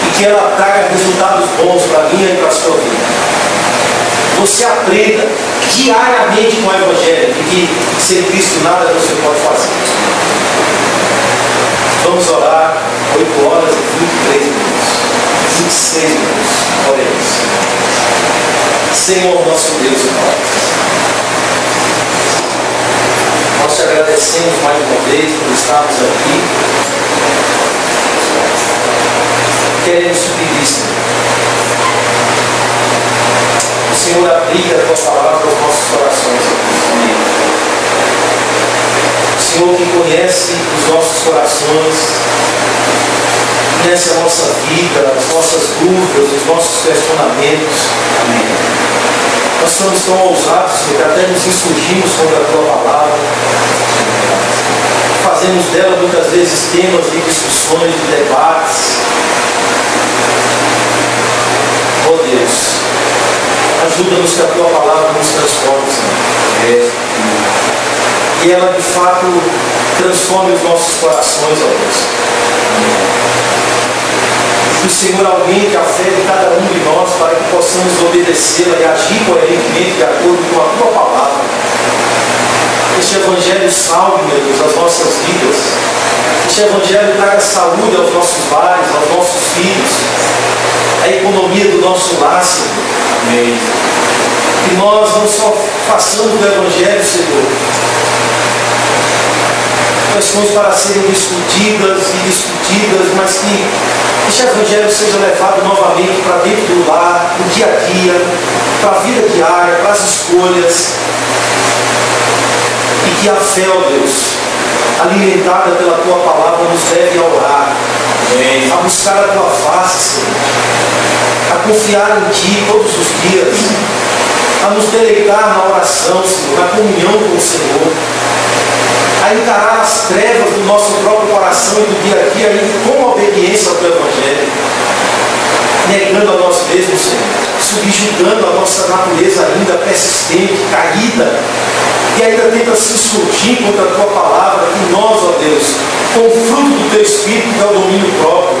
e que ela traga resultados bons para a minha e para a sua vida. Você aprenda diariamente com o Evangelho de que sem Cristo nada você pode fazer. Vamos orar 8 horas e 23 minutos, 26 minutos, oremos. Senhor nosso Deus e Pai, nós te agradecemos mais uma vez por estarmos aqui. Queremos te pedir, Senhor, o Senhor aplica a tua palavra aos nossos corações. O Senhor que conhece os nossos corações, conhece a nossa vida, as nossas dúvidas, os nossos questionamentos. Amém. Nós somos tão ousados, Senhor, que até nos insurgimos contra a tua palavra. Fazemos dela muitas vezes temas de discussões, de debates. Oh Deus, ajuda-nos que a tua palavra nos transforme, Senhor. E ela de fato transforme os nossos corações, ó Deus. Que o Senhor aumente a fé de cada um de nós para que possamos obedecê-la e agir coerentemente de acordo com a tua palavra. Este Evangelho salve, meu Deus, as nossas vidas. Este Evangelho traga saúde aos nossos lares, aos nossos filhos, a economia do nosso lar, Senhor. Amém. Que nós não só façamos do Evangelho, Senhor, questões para serem discutidas, mas que este Evangelho seja levado novamente para dentro do lar, no dia a dia, para a vida diária, para as escolhas. E que a fé, ó Deus, alimentada pela tua palavra, nos leve a orar, a buscar a tua face, Senhor, a confiar em ti todos os dias, a nos deleitar na oração, Senhor, na comunhão com o Senhor, a encarar as trevas do nosso próprio coração e do dia a dia com obediência ao teu Evangelho, negando a nós mesmos, Senhor, subjugando a nossa natureza ainda persistente, caída, e ainda tenta se insurgir contra a tua palavra. Que nós, ó Deus, com o fruto do teu Espírito, que é o domínio próprio,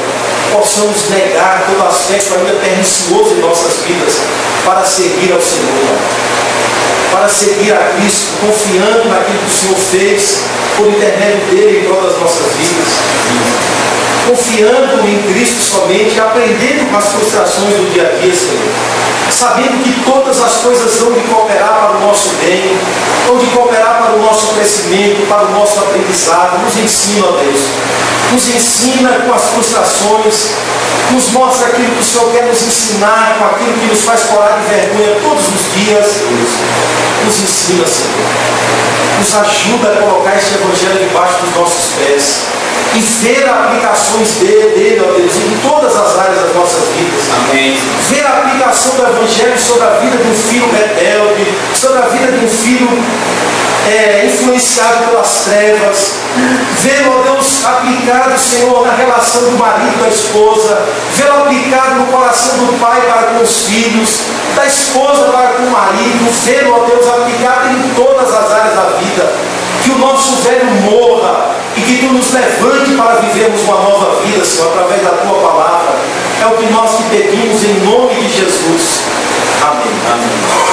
possamos negar todo aspecto ainda pernicioso em nossas vidas para servir ao Senhor, para seguir a Cristo, confiando naquilo que o Senhor fez por intermédio dele em todas as nossas vidas, confiando em Cristo somente, aprendendo com as frustrações do dia a dia, Senhor, sabendo que todas as coisas vão de cooperar para o nosso bem, vão de cooperar para o nosso crescimento, para o nosso aprendizado. Nos ensina, ó Deus, nos ensina com as frustrações, nos mostra aquilo que o Senhor quer nos ensinar, com aquilo que nos faz corar de vergonha todos os dias. Deus, nos ensina, Senhor, nos ajuda a colocar este Evangelho debaixo dos nossos pés e ver aplicações dele, ó Deus, em todas as áreas das nossas vidas. Amém. Ver a aplicação do Evangelho sobre a vida de um filho rebelde, sobre a vida de um filho influenciado pelas trevas. Ver, ó Deus, aplicado, Senhor, na relação do marido e da esposa. Ver aplicado no coração do pai para com os filhos, da esposa para com o marido. Ver, ó Deus, aplicado em todas as áreas da vida. Que o nosso velho morra e que Tu nos levante para vivermos uma nova vida, Senhor, através da Tua palavra. É o que nós te pedimos em nome de Jesus. Amém. Amém.